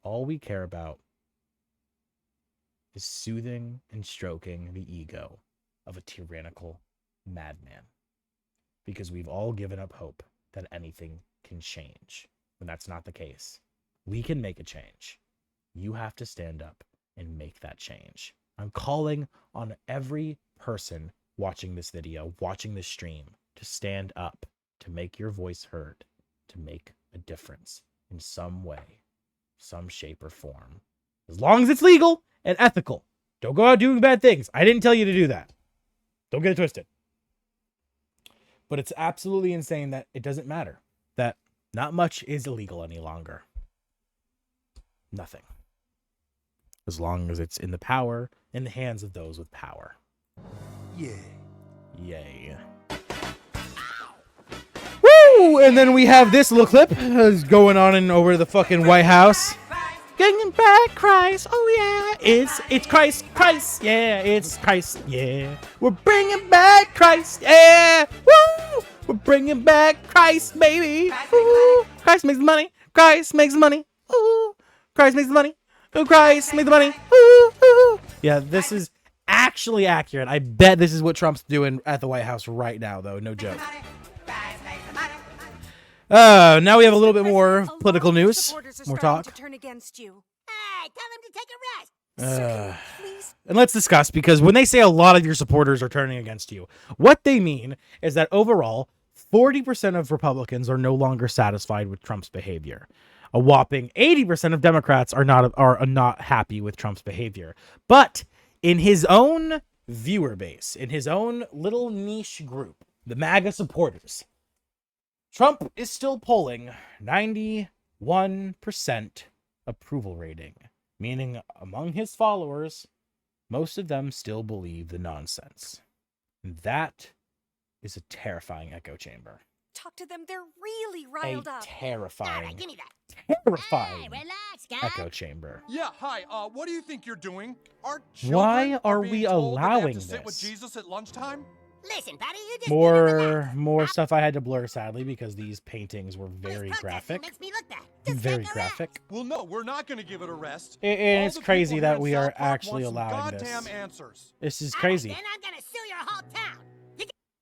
all we care about is soothing and stroking the ego of a tyrannical madman. Because we've all given up hope that anything can change. When that's not the case. We can make a change. You have to stand up and make that change. I'm calling on every person watching this video, watching this stream, to stand up, to make your voice heard, to make a difference in some way, some shape or form. As long as it's legal and ethical. Don't go out doing bad things. I didn't tell you to do that. Don't get it twisted. But it's absolutely insane that it doesn't matter. That not much is illegal any longer. Nothing. As long as it's in the hands of those with power. Yeah. Yay. Woo! And then we have this little clip going on in over the fucking White House. Bringing back Christ, oh yeah, it's Christ, yeah, it's Christ, yeah. We're bringing back Christ, yeah, woo! We're bringing back Christ, baby. Ooh. Christ makes the money, Christ makes the money, ooh. Christ makes the money, ooh, Christ makes the money, ooh, ooh. Yeah, this is actually accurate. I bet this is what Trump's doing at the White House right now, though, no joke. Now we have a little bit more political news. More talk. To turn against you. Hey, tell him to take a rest. Please. And let's discuss, because when they say a lot of your supporters are turning against you, what they mean is that overall, 40% of Republicans are no longer satisfied with Trump's behavior. A whopping 80% of Democrats are not happy with Trump's behavior. But in his own viewer base, in his own little niche group, the MAGA supporters, Trump is still polling 91% approval rating, meaning among his followers, most of them still believe the nonsense. And that is a terrifying echo chamber. Talk to them. They're really riled up. Terrifying, Give me that. terrifying Hey, relax, guys. echo chamber. Yeah, hi. What do you think you're doing? Our Why children are being we told that they have allowing to sit with this? Jesus at lunchtime? Listen, buddy, you just need to relax. More stuff I had to blur, sadly, because these paintings were This very protesting graphic. Makes me look bad. Just Very take a rest. graphic. Well, no, we're not going to give it a rest. And All it's the crazy people that here in we South are Park actually want some allowing goddamn this. answers. This is All right, crazy. then I'm gonna sue your whole town.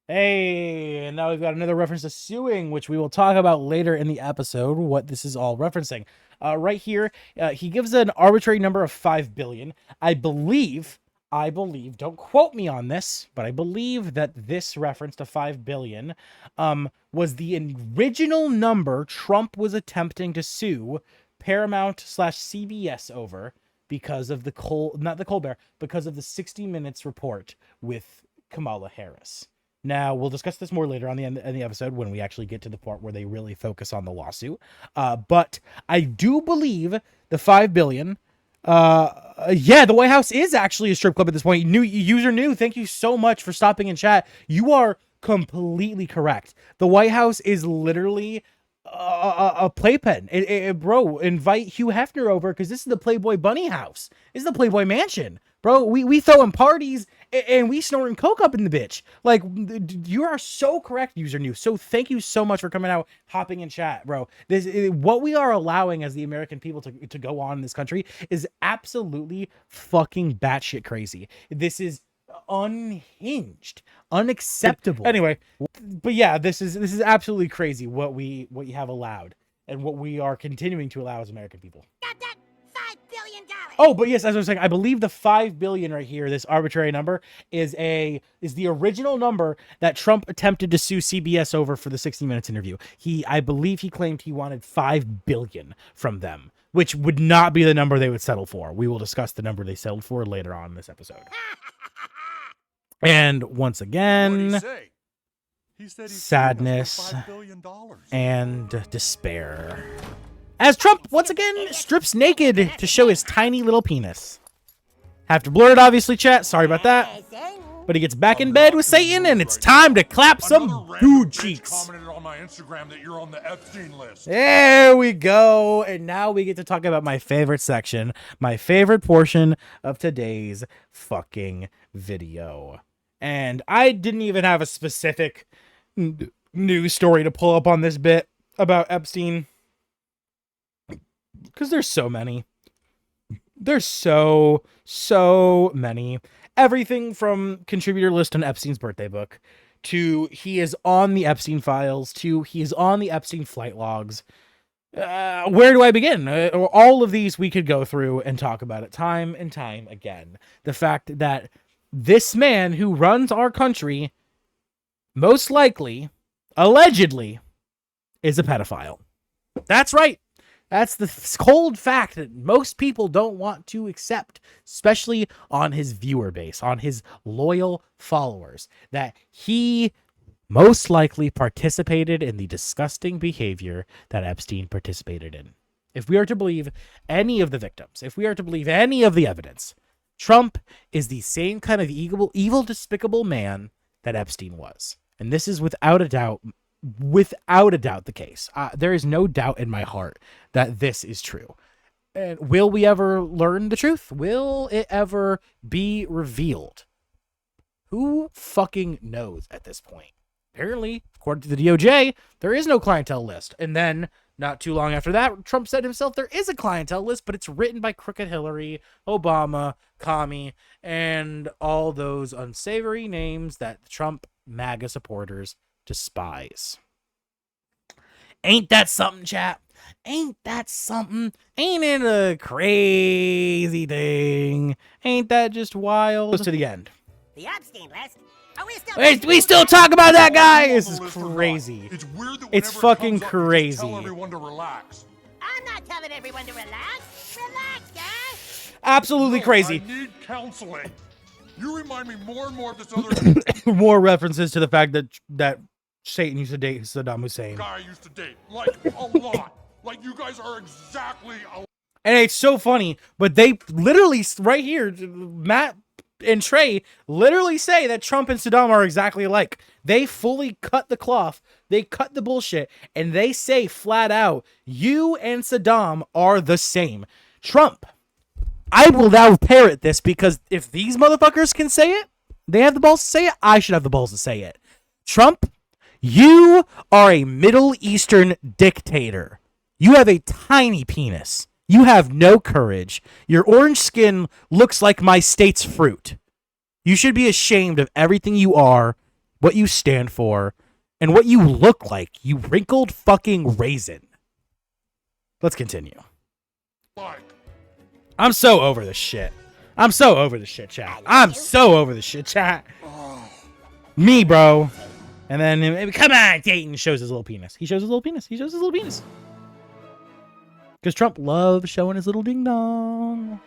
Hey, and now we've got another reference to suing, which we will talk about later in the episode, what this is all referencing. Right here, he gives an arbitrary number of 5 billion. I believe, don't quote me on this, but I believe that this reference to 5 billion was the original number Trump was attempting to sue Paramount/CBS over because of because of the 60 Minutes report with Kamala Harris. Now, we'll discuss this more later on the end of the episode when we actually get to the part where they really focus on the lawsuit. But I do believe the 5 billion. The White House is actually a strip club at this point. User new, thank you so much for stopping in chat. You are completely correct. The White House is literally a playpen. Bro, invite Hugh Hefner over, because this is the Playboy Bunny house. This is the Playboy Mansion. Bro, we throwing parties and we snorting coke up in the bitch. Like, you are so correct, user new. So thank you so much for coming out, hopping in chat, bro. What we are allowing as the American people to go on in this country is absolutely fucking batshit crazy. This is unhinged, unacceptable. Anyway, but yeah, this is absolutely crazy what you have allowed and what we are continuing to allow as American people. Got that $5 billion. Oh, but yes, as I was saying, I believe the 5 billion right here, this arbitrary number, is the original number that Trump attempted to sue CBS over for the 60 Minutes interview. I believe he claimed he wanted 5 billion from them, which would not be the number they would settle for. We will discuss the number they settled for later on in this episode. And once again, What'd he say? He said he's sadness suing us for $5 billion. and despair, as Trump once again strips naked to show his tiny little penis. Have to blur it, obviously, chat. Sorry about that. But he gets back in bed with Satan, and it's time to clap some dude cheeks. Commented on my Instagram that you're on the Epstein list. There we go. And now we get to talk about my favorite section, my favorite portion of today's fucking video. And I didn't even have a specific news story to pull up on this bit about Epstein, because there's so many. There's so many. Everything from contributor list on Epstein's birthday book, to he is on the Epstein files, to he is on the Epstein flight logs. Where do I begin? All of these we could go through and talk about it time and time again. The fact that this man who runs our country, most likely, allegedly, is a pedophile. That's right. That's the cold fact that most people don't want to accept, especially on his viewer base, on his loyal followers, that he most likely participated in the disgusting behavior that Epstein participated in. If we are to believe any of the victims, if we are to believe any of the evidence, Trump is the same kind of evil, despicable man that Epstein was. And this is without a doubt the case. There is no doubt in my heart that this is true. And will we ever learn the truth? Will it ever be revealed? Who fucking knows at this point? Apparently, according to the DOJ, there is no clientele list. And then, not too long after that, Trump said himself there is a clientele list, but it's written by Crooked Hillary, Obama, Commie, and all those unsavory names that Trump MAGA supporters despise. Ain't that something, chat? Ain't that something? Ain't it a crazy thing? Ain't that just wild? Goes to the end. The Epstein list? Are We still talk about that guy? This is On the list or not, crazy. It's weird that It's whenever it fucking comes up, you just tell crazy. everyone to relax. I'm not telling everyone to relax. Relax, guys. Absolutely No, crazy. I need counseling. You remind me more and more of this other More references to the fact that Satan used to date Saddam Hussein. guy I used to date. Like, a lot. Like, you guys are exactly And it's so funny, but they literally, right here, Matt and Trey literally say that Trump and Saddam are exactly alike. They fully cut the cloth. They cut the bullshit. And they say flat out, you and Saddam are the same. Trump, I will now parrot this because if these motherfuckers can say it, they have the balls to say it, I should have the balls to say it. Trump, you are a Middle Eastern dictator. You have a tiny penis. You have no courage. Your orange skin looks like my state's fruit. You should be ashamed of everything you are, what you stand for, and what you look like, you wrinkled fucking raisin. Let's continue. like. I'm so over this shit. I'm so over this shit, chat. I'm so over this shit, chat. Me, bro. And then, come on, Dayton shows his little penis. He shows his little penis. He shows his little penis. Because Trump loves showing his little ding dong.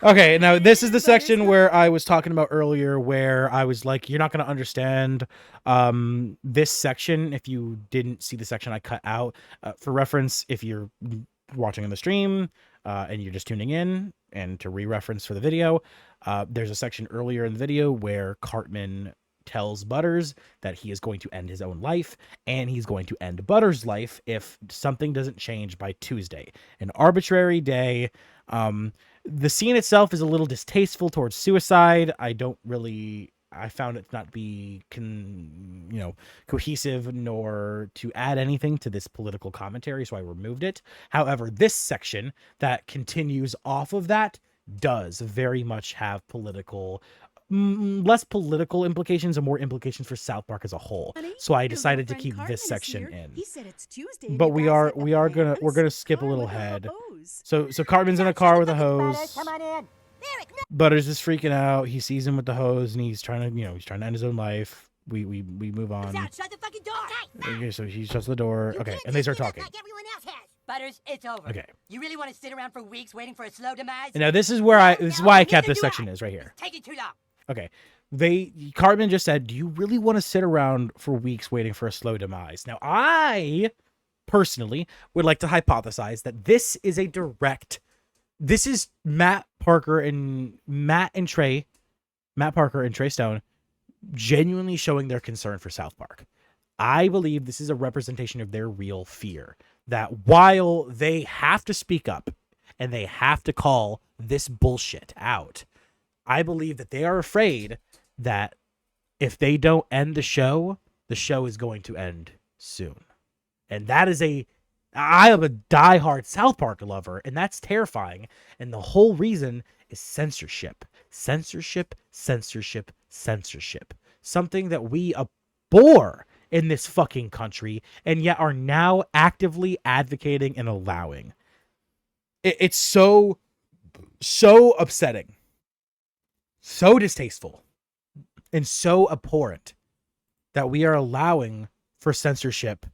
Okay, now this is the section where I was talking about earlier where I was like, you're not going to understand this section if you didn't see the section I cut out. For reference, if you're watching on the stream and you're just tuning in and to re-reference for the video, there's a section earlier in the video where Cartman tells Butters that he is going to end his own life and he's going to end Butters' life if something doesn't change by Tuesday, an arbitrary day. The scene itself is a little distasteful towards suicide. I found it not be cohesive nor to add anything to this political commentary, so I removed it. However, this section that continues off of that does very much have less political implications and more implications for South Park as a whole. So I decided to keep this section in. He said it's Tuesday. But we're gonna skip a little ahead. So Cartman's in a car with a hose. Come on in. Butters is freaking out. He sees him with the hose and he's trying to end his own life. We move on. Shut the fucking door! Okay, so he shuts the door. Okay, and they start talking. Like everyone else has. Butters, it's over. Okay. You really want to sit around for weeks waiting for a slow demise? And now this is why I kept this section is right here. It's taking too long. Okay. Cartman just said, do you really want to sit around for weeks waiting for a slow demise? Now, I personally would like to hypothesize that this is Matt Parker and Trey Stone genuinely showing their concern for South Park. I believe this is a representation of their real fear that while they have to speak up and they have to call this bullshit out, I believe that they are afraid that if they don't end the show is going to end soon. And that is I am a diehard South Park lover, and that's terrifying. And the whole reason is censorship. Censorship, censorship, censorship. Something that we abhor in this fucking country, and yet are now actively advocating and allowing. It's so upsetting. So distasteful and so abhorrent that we are allowing for censorship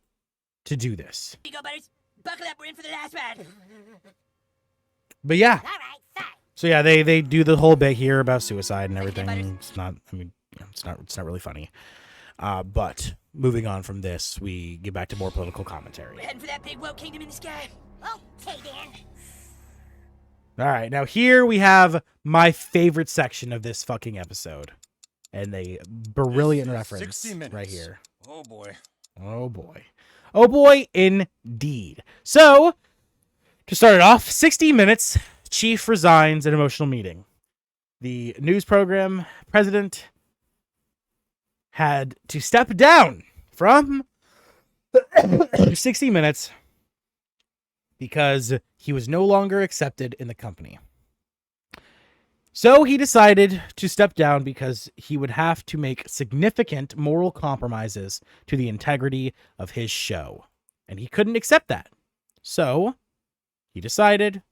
to do this. Here you go, Butters. Buckle up, we're in for the last ride. But yeah. All right, fine. So yeah, they do the whole bit here about suicide and everything. It's not really funny. But moving on from this, we get back to more political commentary. We're heading for that big woke kingdom in the sky. Okay, Dan. All right, now here we have my favorite section of this fucking episode. And a brilliant reference 60 minutes. right here. Oh boy. Oh boy. Oh boy, indeed. So, to start it off, 60 Minutes, Chief resigns an emotional meeting. The news program president had to step down from 60 Minutes because he was no longer accepted in the company. So he decided to step down because he would have to make significant moral compromises to the integrity of his show. And he couldn't accept that. So he decided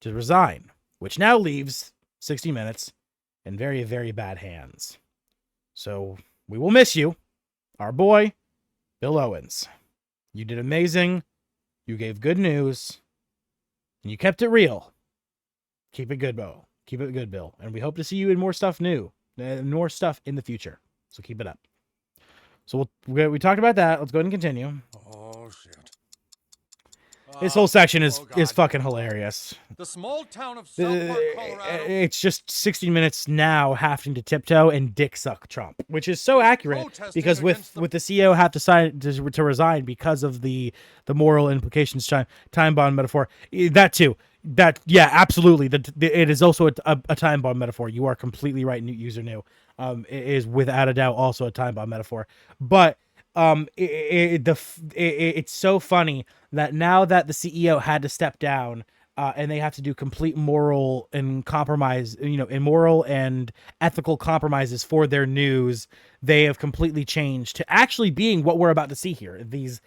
to resign, which now leaves 60 Minutes in very, very bad hands. So we will miss you, our boy, Bill Owens. You did amazing. You gave good news. And you kept it real. Keep it good, Bill. Keep it good, Bill. And we hope to see you in more stuff more stuff in the future. So keep it up. So we talked about that. Let's go ahead and continue. Oh, shit. This whole section is fucking hilarious. The small town of South Park, Colorado. It's just 60 Minutes now having to tiptoe and dick suck Trump, which is so accurate because with the CEO have to sign to resign because of the moral implications time bomb metaphor. That too. Yeah, absolutely. It is also a time bomb metaphor. You are completely right, user new. It is without a doubt also a time bomb metaphor. But it's so funny that now that the CEO had to step down and they have to do complete moral and compromise, immoral and ethical compromises for their news, they have completely changed to actually being what we're about to see here. These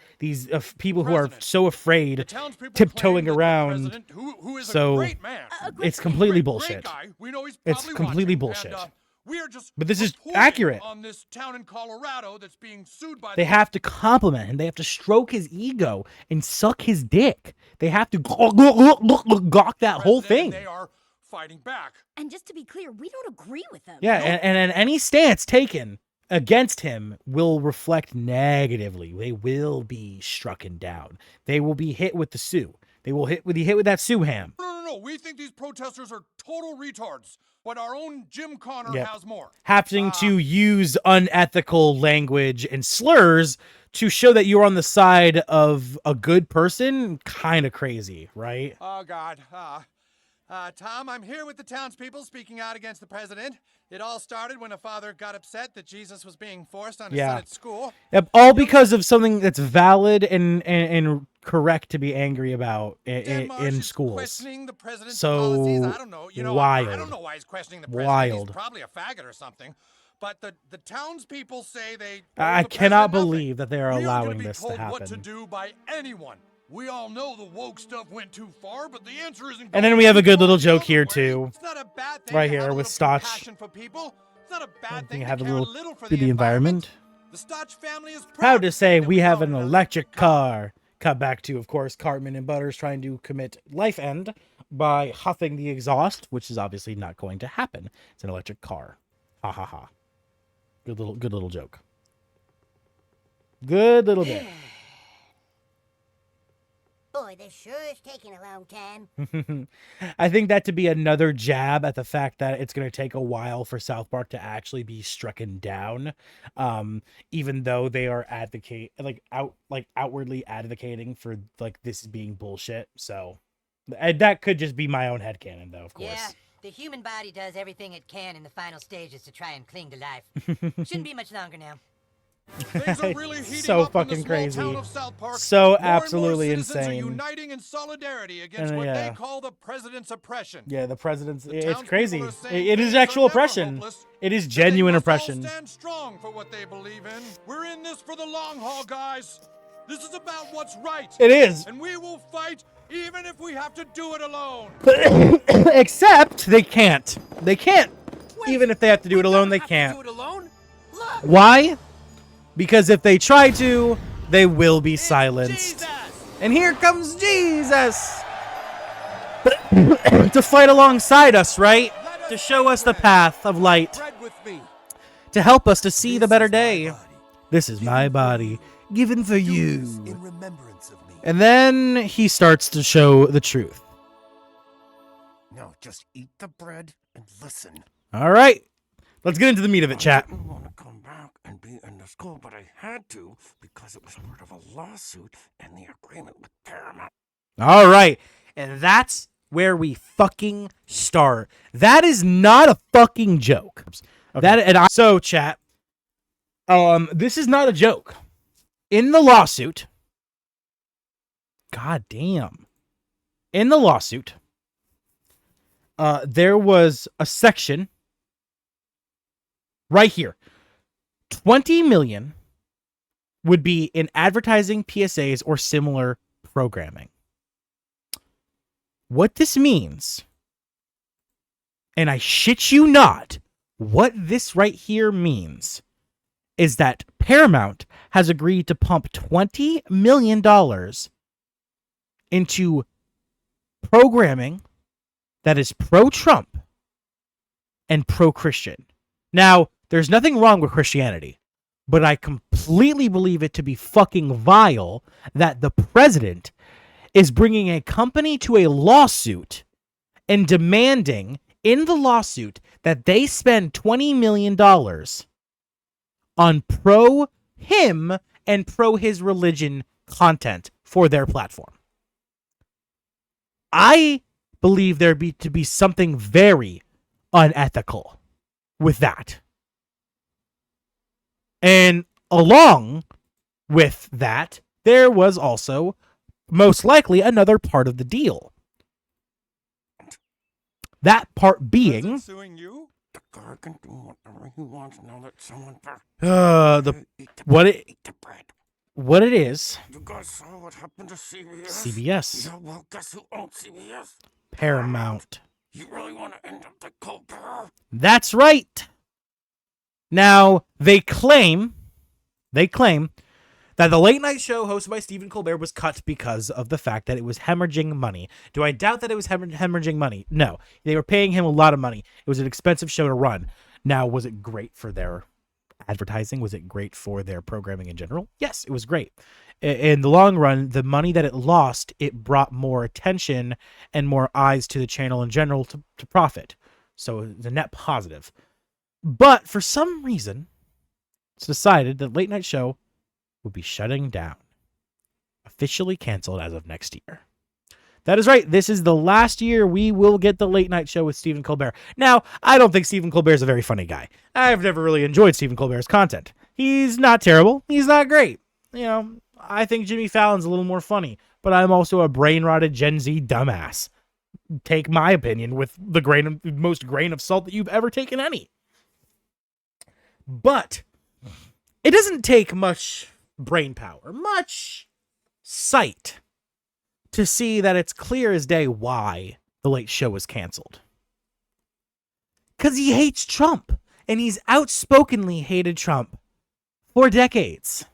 people who are so afraid, tiptoeing around. Who is So a great man. it's completely bullshit. Guy. We know he's It's probably completely watching, bullshit. and, we are just But this is reporting accurate. on this town in Colorado that's being sued by They have to compliment him. They have to stroke his ego and suck his dick. They have to gawk that whole thing. They are fighting back. And just to be clear, we don't agree with them. Yeah, and any stance taken against him will reflect negatively. They will be strucken down. They will be hit with the sue. They will be hit with that sue ham. No. We think these protesters are total retards, but our own Jim Connor Yep. has more. Having to use unethical language and slurs to show that you're on the side of a good person, kind of crazy, right? Oh, God. Tom, I'm here with the townspeople speaking out against the president. It all started when a father got upset that Jesus was being forced on his son at school. Yep, all because of something that's valid and correct to be angry about in schools. Questioning the president's So policies. I don't know. wild. I don't know why he's questioning the president. Wild. He's probably a faggot or something. But the townspeople say they. I the cannot president nothing. believe that they are We aren't allowing gonna be this to told happen. what to do by anyone. We all know the woke stuff went too far, but the answer isn't. And then we have a good little joke here too. It's not a bad thing Right to here have a with little Stotch. compassion for people. It's not a bad thing You to have a care little for to the environment. The Stotch family is Proud to say that we have own an an electric car. Cut back to, of course, Cartman and Butters trying to commit life end by huffing the exhaust, which is obviously not going to happen. It's an electric car. Ha ha ha. Good little joke. Good little bit. Boy, this sure is taking a long time. I think that to be another jab at the fact that it's going to take a while for South Park to actually be strucken down, even though they are outwardly advocating for like this being bullshit. So that could just be my own headcanon, though, of course. Yeah, the human body does everything it can in the final stages to try and cling to life. Shouldn't be much longer now. Things are really heating So up fucking in the small crazy. town of South Park. So More and more absolutely citizens insane. Are uniting in solidarity against And, what yeah. they call the president's oppression. Yeah, the president's. The It's townspeople crazy. are saying It is things are actual never oppression. hopeless, It is that genuine they must all oppression. stand strong for what they believe in. We're in this for the long haul, guys. This is about what's right. It is. And we will fight even if we have to do it alone. Except they can't. They can't. Even if they have to do it alone, they can't. Do it alone? Why? Because if they try to, they will be silenced. Jesus! And here comes Jesus to fight alongside us, right? To show us the path of light, Bread with me. to help us to see the better day. This is my body, given for you. In remembrance of me. And then he starts to show the truth. Now just eat the bread and listen. All right, let's get into the meat of it, chat. I didn't want to come back and be in the school, but I had to because it was part of a lawsuit and the agreement with Paramount. All right, and that's where we fucking start. That is not a fucking joke. Okay. So, chat, this is not a joke. In the lawsuit, god damn, in the lawsuit, there was a section right here. 20 million would be in advertising, PSAs, or similar programming. What this means, and I shit you not, what this right here means is that Paramount has agreed to pump $20 million into programming that is pro-Trump and pro-Christian. Now, there's nothing wrong with Christianity, but I completely believe it to be fucking vile that the president is bringing a company to a lawsuit and demanding in the lawsuit that they spend $20 million on pro-him and pro-his religion content for their platform. I believe there to be something very unethical with that. And along with that, there was also most likely another part of the deal. That part being Suing you? The guy can do whatever he wants now that someone what it is. You guys saw what happened to CBS? CBS. Yeah, well, guess who owns CBS? Paramount. You really want to end up like Colbert? That's right. Now, they claim that the late night show hosted by Stephen Colbert was cut because of the fact that it was hemorrhaging money. Do I doubt that it was hemorrhaging money? No. They were paying him a lot of money. It was an expensive show to run. Now, was it great for their advertising? Was it great for their programming in general? Yes, it was great. In the long run, the money that it lost, it brought more attention and more eyes to the channel in general to profit. So the net positive. But for some reason, it's decided that late night show will be shutting down. Officially canceled as of next year. That is right. This is the last year we will get the late night show with Stephen Colbert. Now, I don't think Stephen Colbert is a very funny guy. I've never really enjoyed Stephen Colbert's content. He's not terrible. He's not great. You know, I think Jimmy Fallon's a little more funny, but I'm also a brain-rotted Gen Z dumbass. Take my opinion with the most grain of salt that you've ever taken any. But it doesn't take much brain power, much sight to see that it's clear as day why the late show was canceled. Because he hates Trump, and he's outspokenly hated Trump for decades.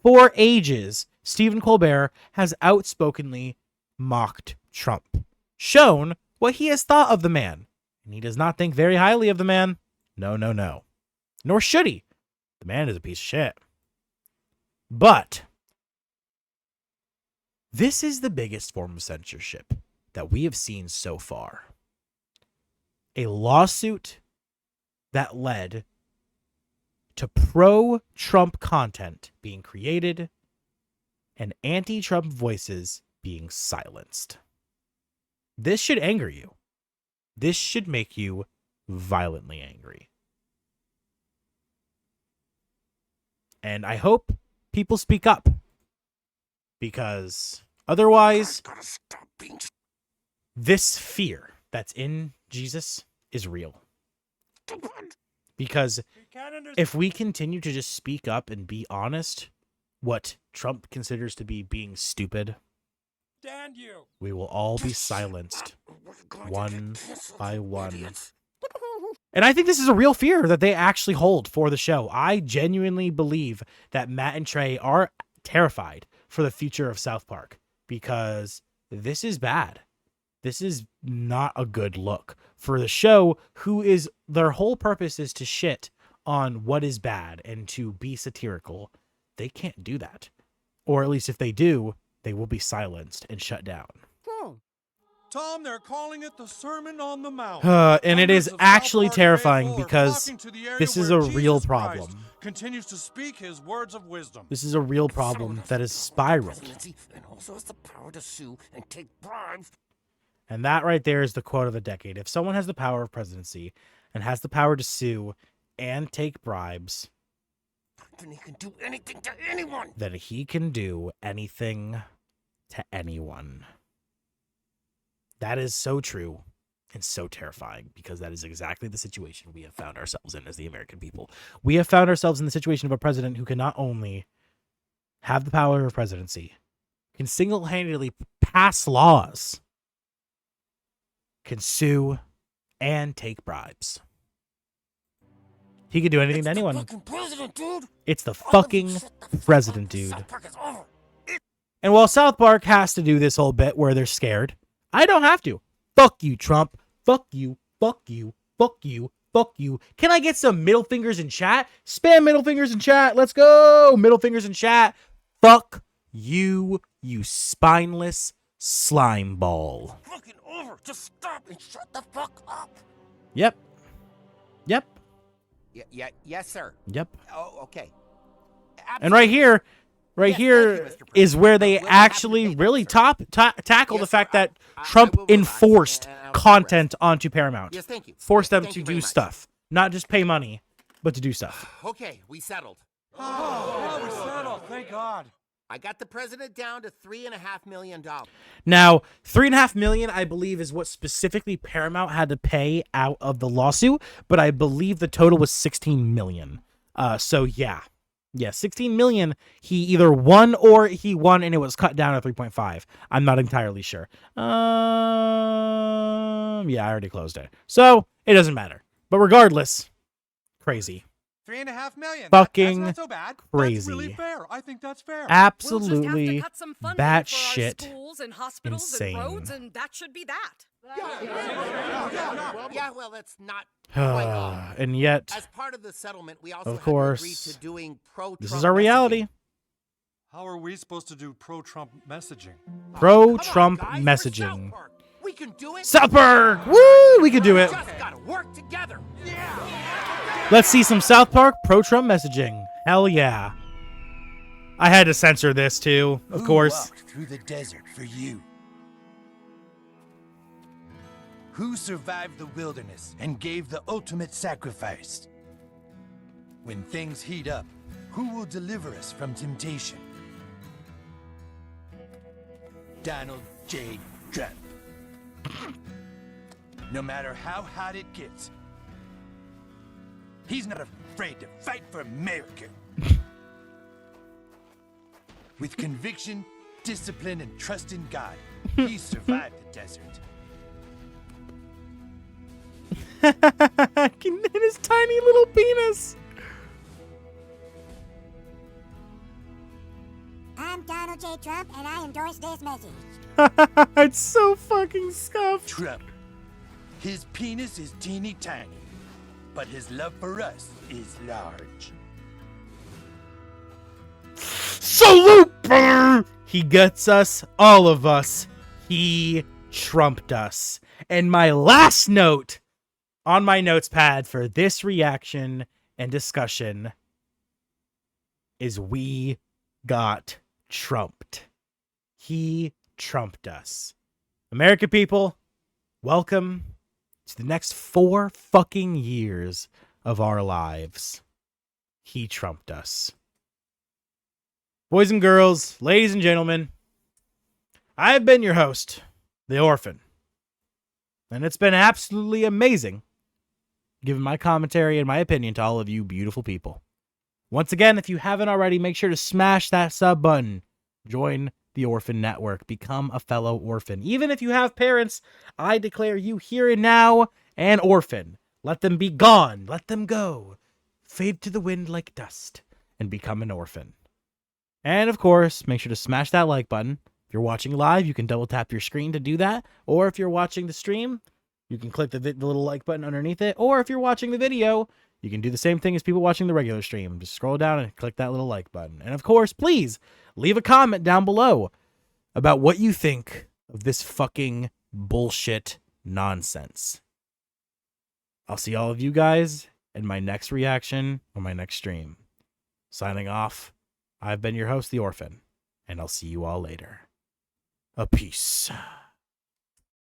For ages, Stephen Colbert has outspokenly mocked Trump, shown what he has thought of the man, and he does not think very highly of the man. No, no, no. Nor should he. The man is a piece of shit. But this is the biggest form of censorship that we have seen so far. A lawsuit that led to pro-Trump content being created and anti-Trump voices being silenced. This should anger you. This should make you violently angry. And I hope people speak up, because otherwise, this fear that's in Jesus is real. Because if we continue to just speak up and be honest, what Trump considers to be being stupid, we will all be silenced one by one. And I think this is a real fear that they actually hold for the show. I genuinely believe that Matt and Trey are terrified for the future of South Park, because this is bad. This is not a good look for the show, who is, their whole purpose is to shit on what is bad and to be satirical. They can't do that. Or at least if they do, they will be silenced and shut down. Tom, they're calling it the Sermon on the Mount. And it is actually terrifying, because this is a real problem. Continues to speak his words of wisdom. This is a real problem that has spiraled. And also has the power to sue and take bribes. And that right there is the quote of the decade. If someone has the power of presidency and has the power to sue and take bribes, then he can do anything to anyone. Then he can do anything to anyone. That is so true. and so terrifying, because that is exactly the situation we have found ourselves in as the American people. We have found ourselves in the situation of a president who can not only have the power of presidency, can single-handedly pass laws, can sue, and take bribes. He could do anything to anyone. It's the fucking president, dude. And while South Park has to do this whole bit where they're scared, I don't have to. Fuck you, Trump. Fuck you. Fuck you. Fuck you. Fuck you. Can I get some middle fingers in chat? Spam middle fingers in chat. Let's go. Middle fingers in chat. Fuck you, you spineless slime ball. Fucking over. Just stop and shut the fuck up. Yep. Yep. Yes, sir. Yep. Oh, okay. And right here, Yes, here thank you, Mr. is where they We'll have actually to debate really that, sir. tackle Yes, the fact sir. that I Trump will relax, enforced and I'll content onto Paramount. Yes, thank you. Forced them Thank to you very do much. stuff. Not just pay money, but to do stuff. Okay, we settled. Oh, we settled. Thank God. I got the president down to $3.5 million. Now, $3.5 million, I believe, is what specifically Paramount had to pay out of the lawsuit, but I believe the total was $16 million. So yeah, 16 million. He either won or he won, and it was cut down to 3.5. I'm not entirely sure. Yeah, I already closed it, so it doesn't matter. But regardless, crazy. $3.5 million. Fucking That's not so bad. crazy. That's really fair. I think that's fair. Absolutely We'll just have to cut some funding batshit for our schools and hospitals insane. and roads, and that should be that. Yeah, well, that's not quite all. And yet, As part of the settlement, we also of had to agree course, to doing pro-Trump this is our reality. messaging. How are we supposed to do pro-Trump messaging? Pro-Trump Come on, guys, we're messaging. South Park. We can do it. South Park! Woo! We can do it. Just gotta work together. Let's see some South Park pro-Trump messaging. Hell yeah. I had to censor this too, of course. Walked through the desert for you? Who survived the wilderness and gave the ultimate sacrifice? When things heat up, who will deliver us from temptation? Donald J. Trump. No matter how hot it gets, he's not afraid to fight for America. With conviction, discipline, and trust in God, he survived the desert. In his tiny little penis. I'm Donald J. Trump, and I endorse this message. It's so fucking scuffed. Trump. His penis is teeny tiny, but his love for us is large. Salute! He gets us, all of us. He trumped us. And my last note on my notes pad for this reaction and discussion is we got trumped. He trumped us. American people, welcome to the next 4 fucking years of our lives. He trumped us. Boys and girls, ladies and gentlemen, I've been your host, The Orphan. And it's been absolutely amazing giving my commentary and my opinion to all of you beautiful people. Once again, if you haven't already, make sure to smash that sub button. Join the Orphan Network. Become a fellow orphan. Even if you have parents, I declare you here and now an orphan. Let them be gone. Let them go. Fade to the wind like dust and become an orphan. And of course, make sure to smash that like button. If you're watching live, you can double tap your screen to do that. Or if you're watching the stream, you can click the little like button underneath it. Or if you're watching the video, you can do the same thing as people watching the regular stream. Just scroll down and click that little like button. And of course, please leave a comment down below about what you think of this fucking bullshit nonsense. I'll see all of you guys in my next reaction or my next stream. Signing off, I've been your host, The Orphan, and I'll see you all later. A peace.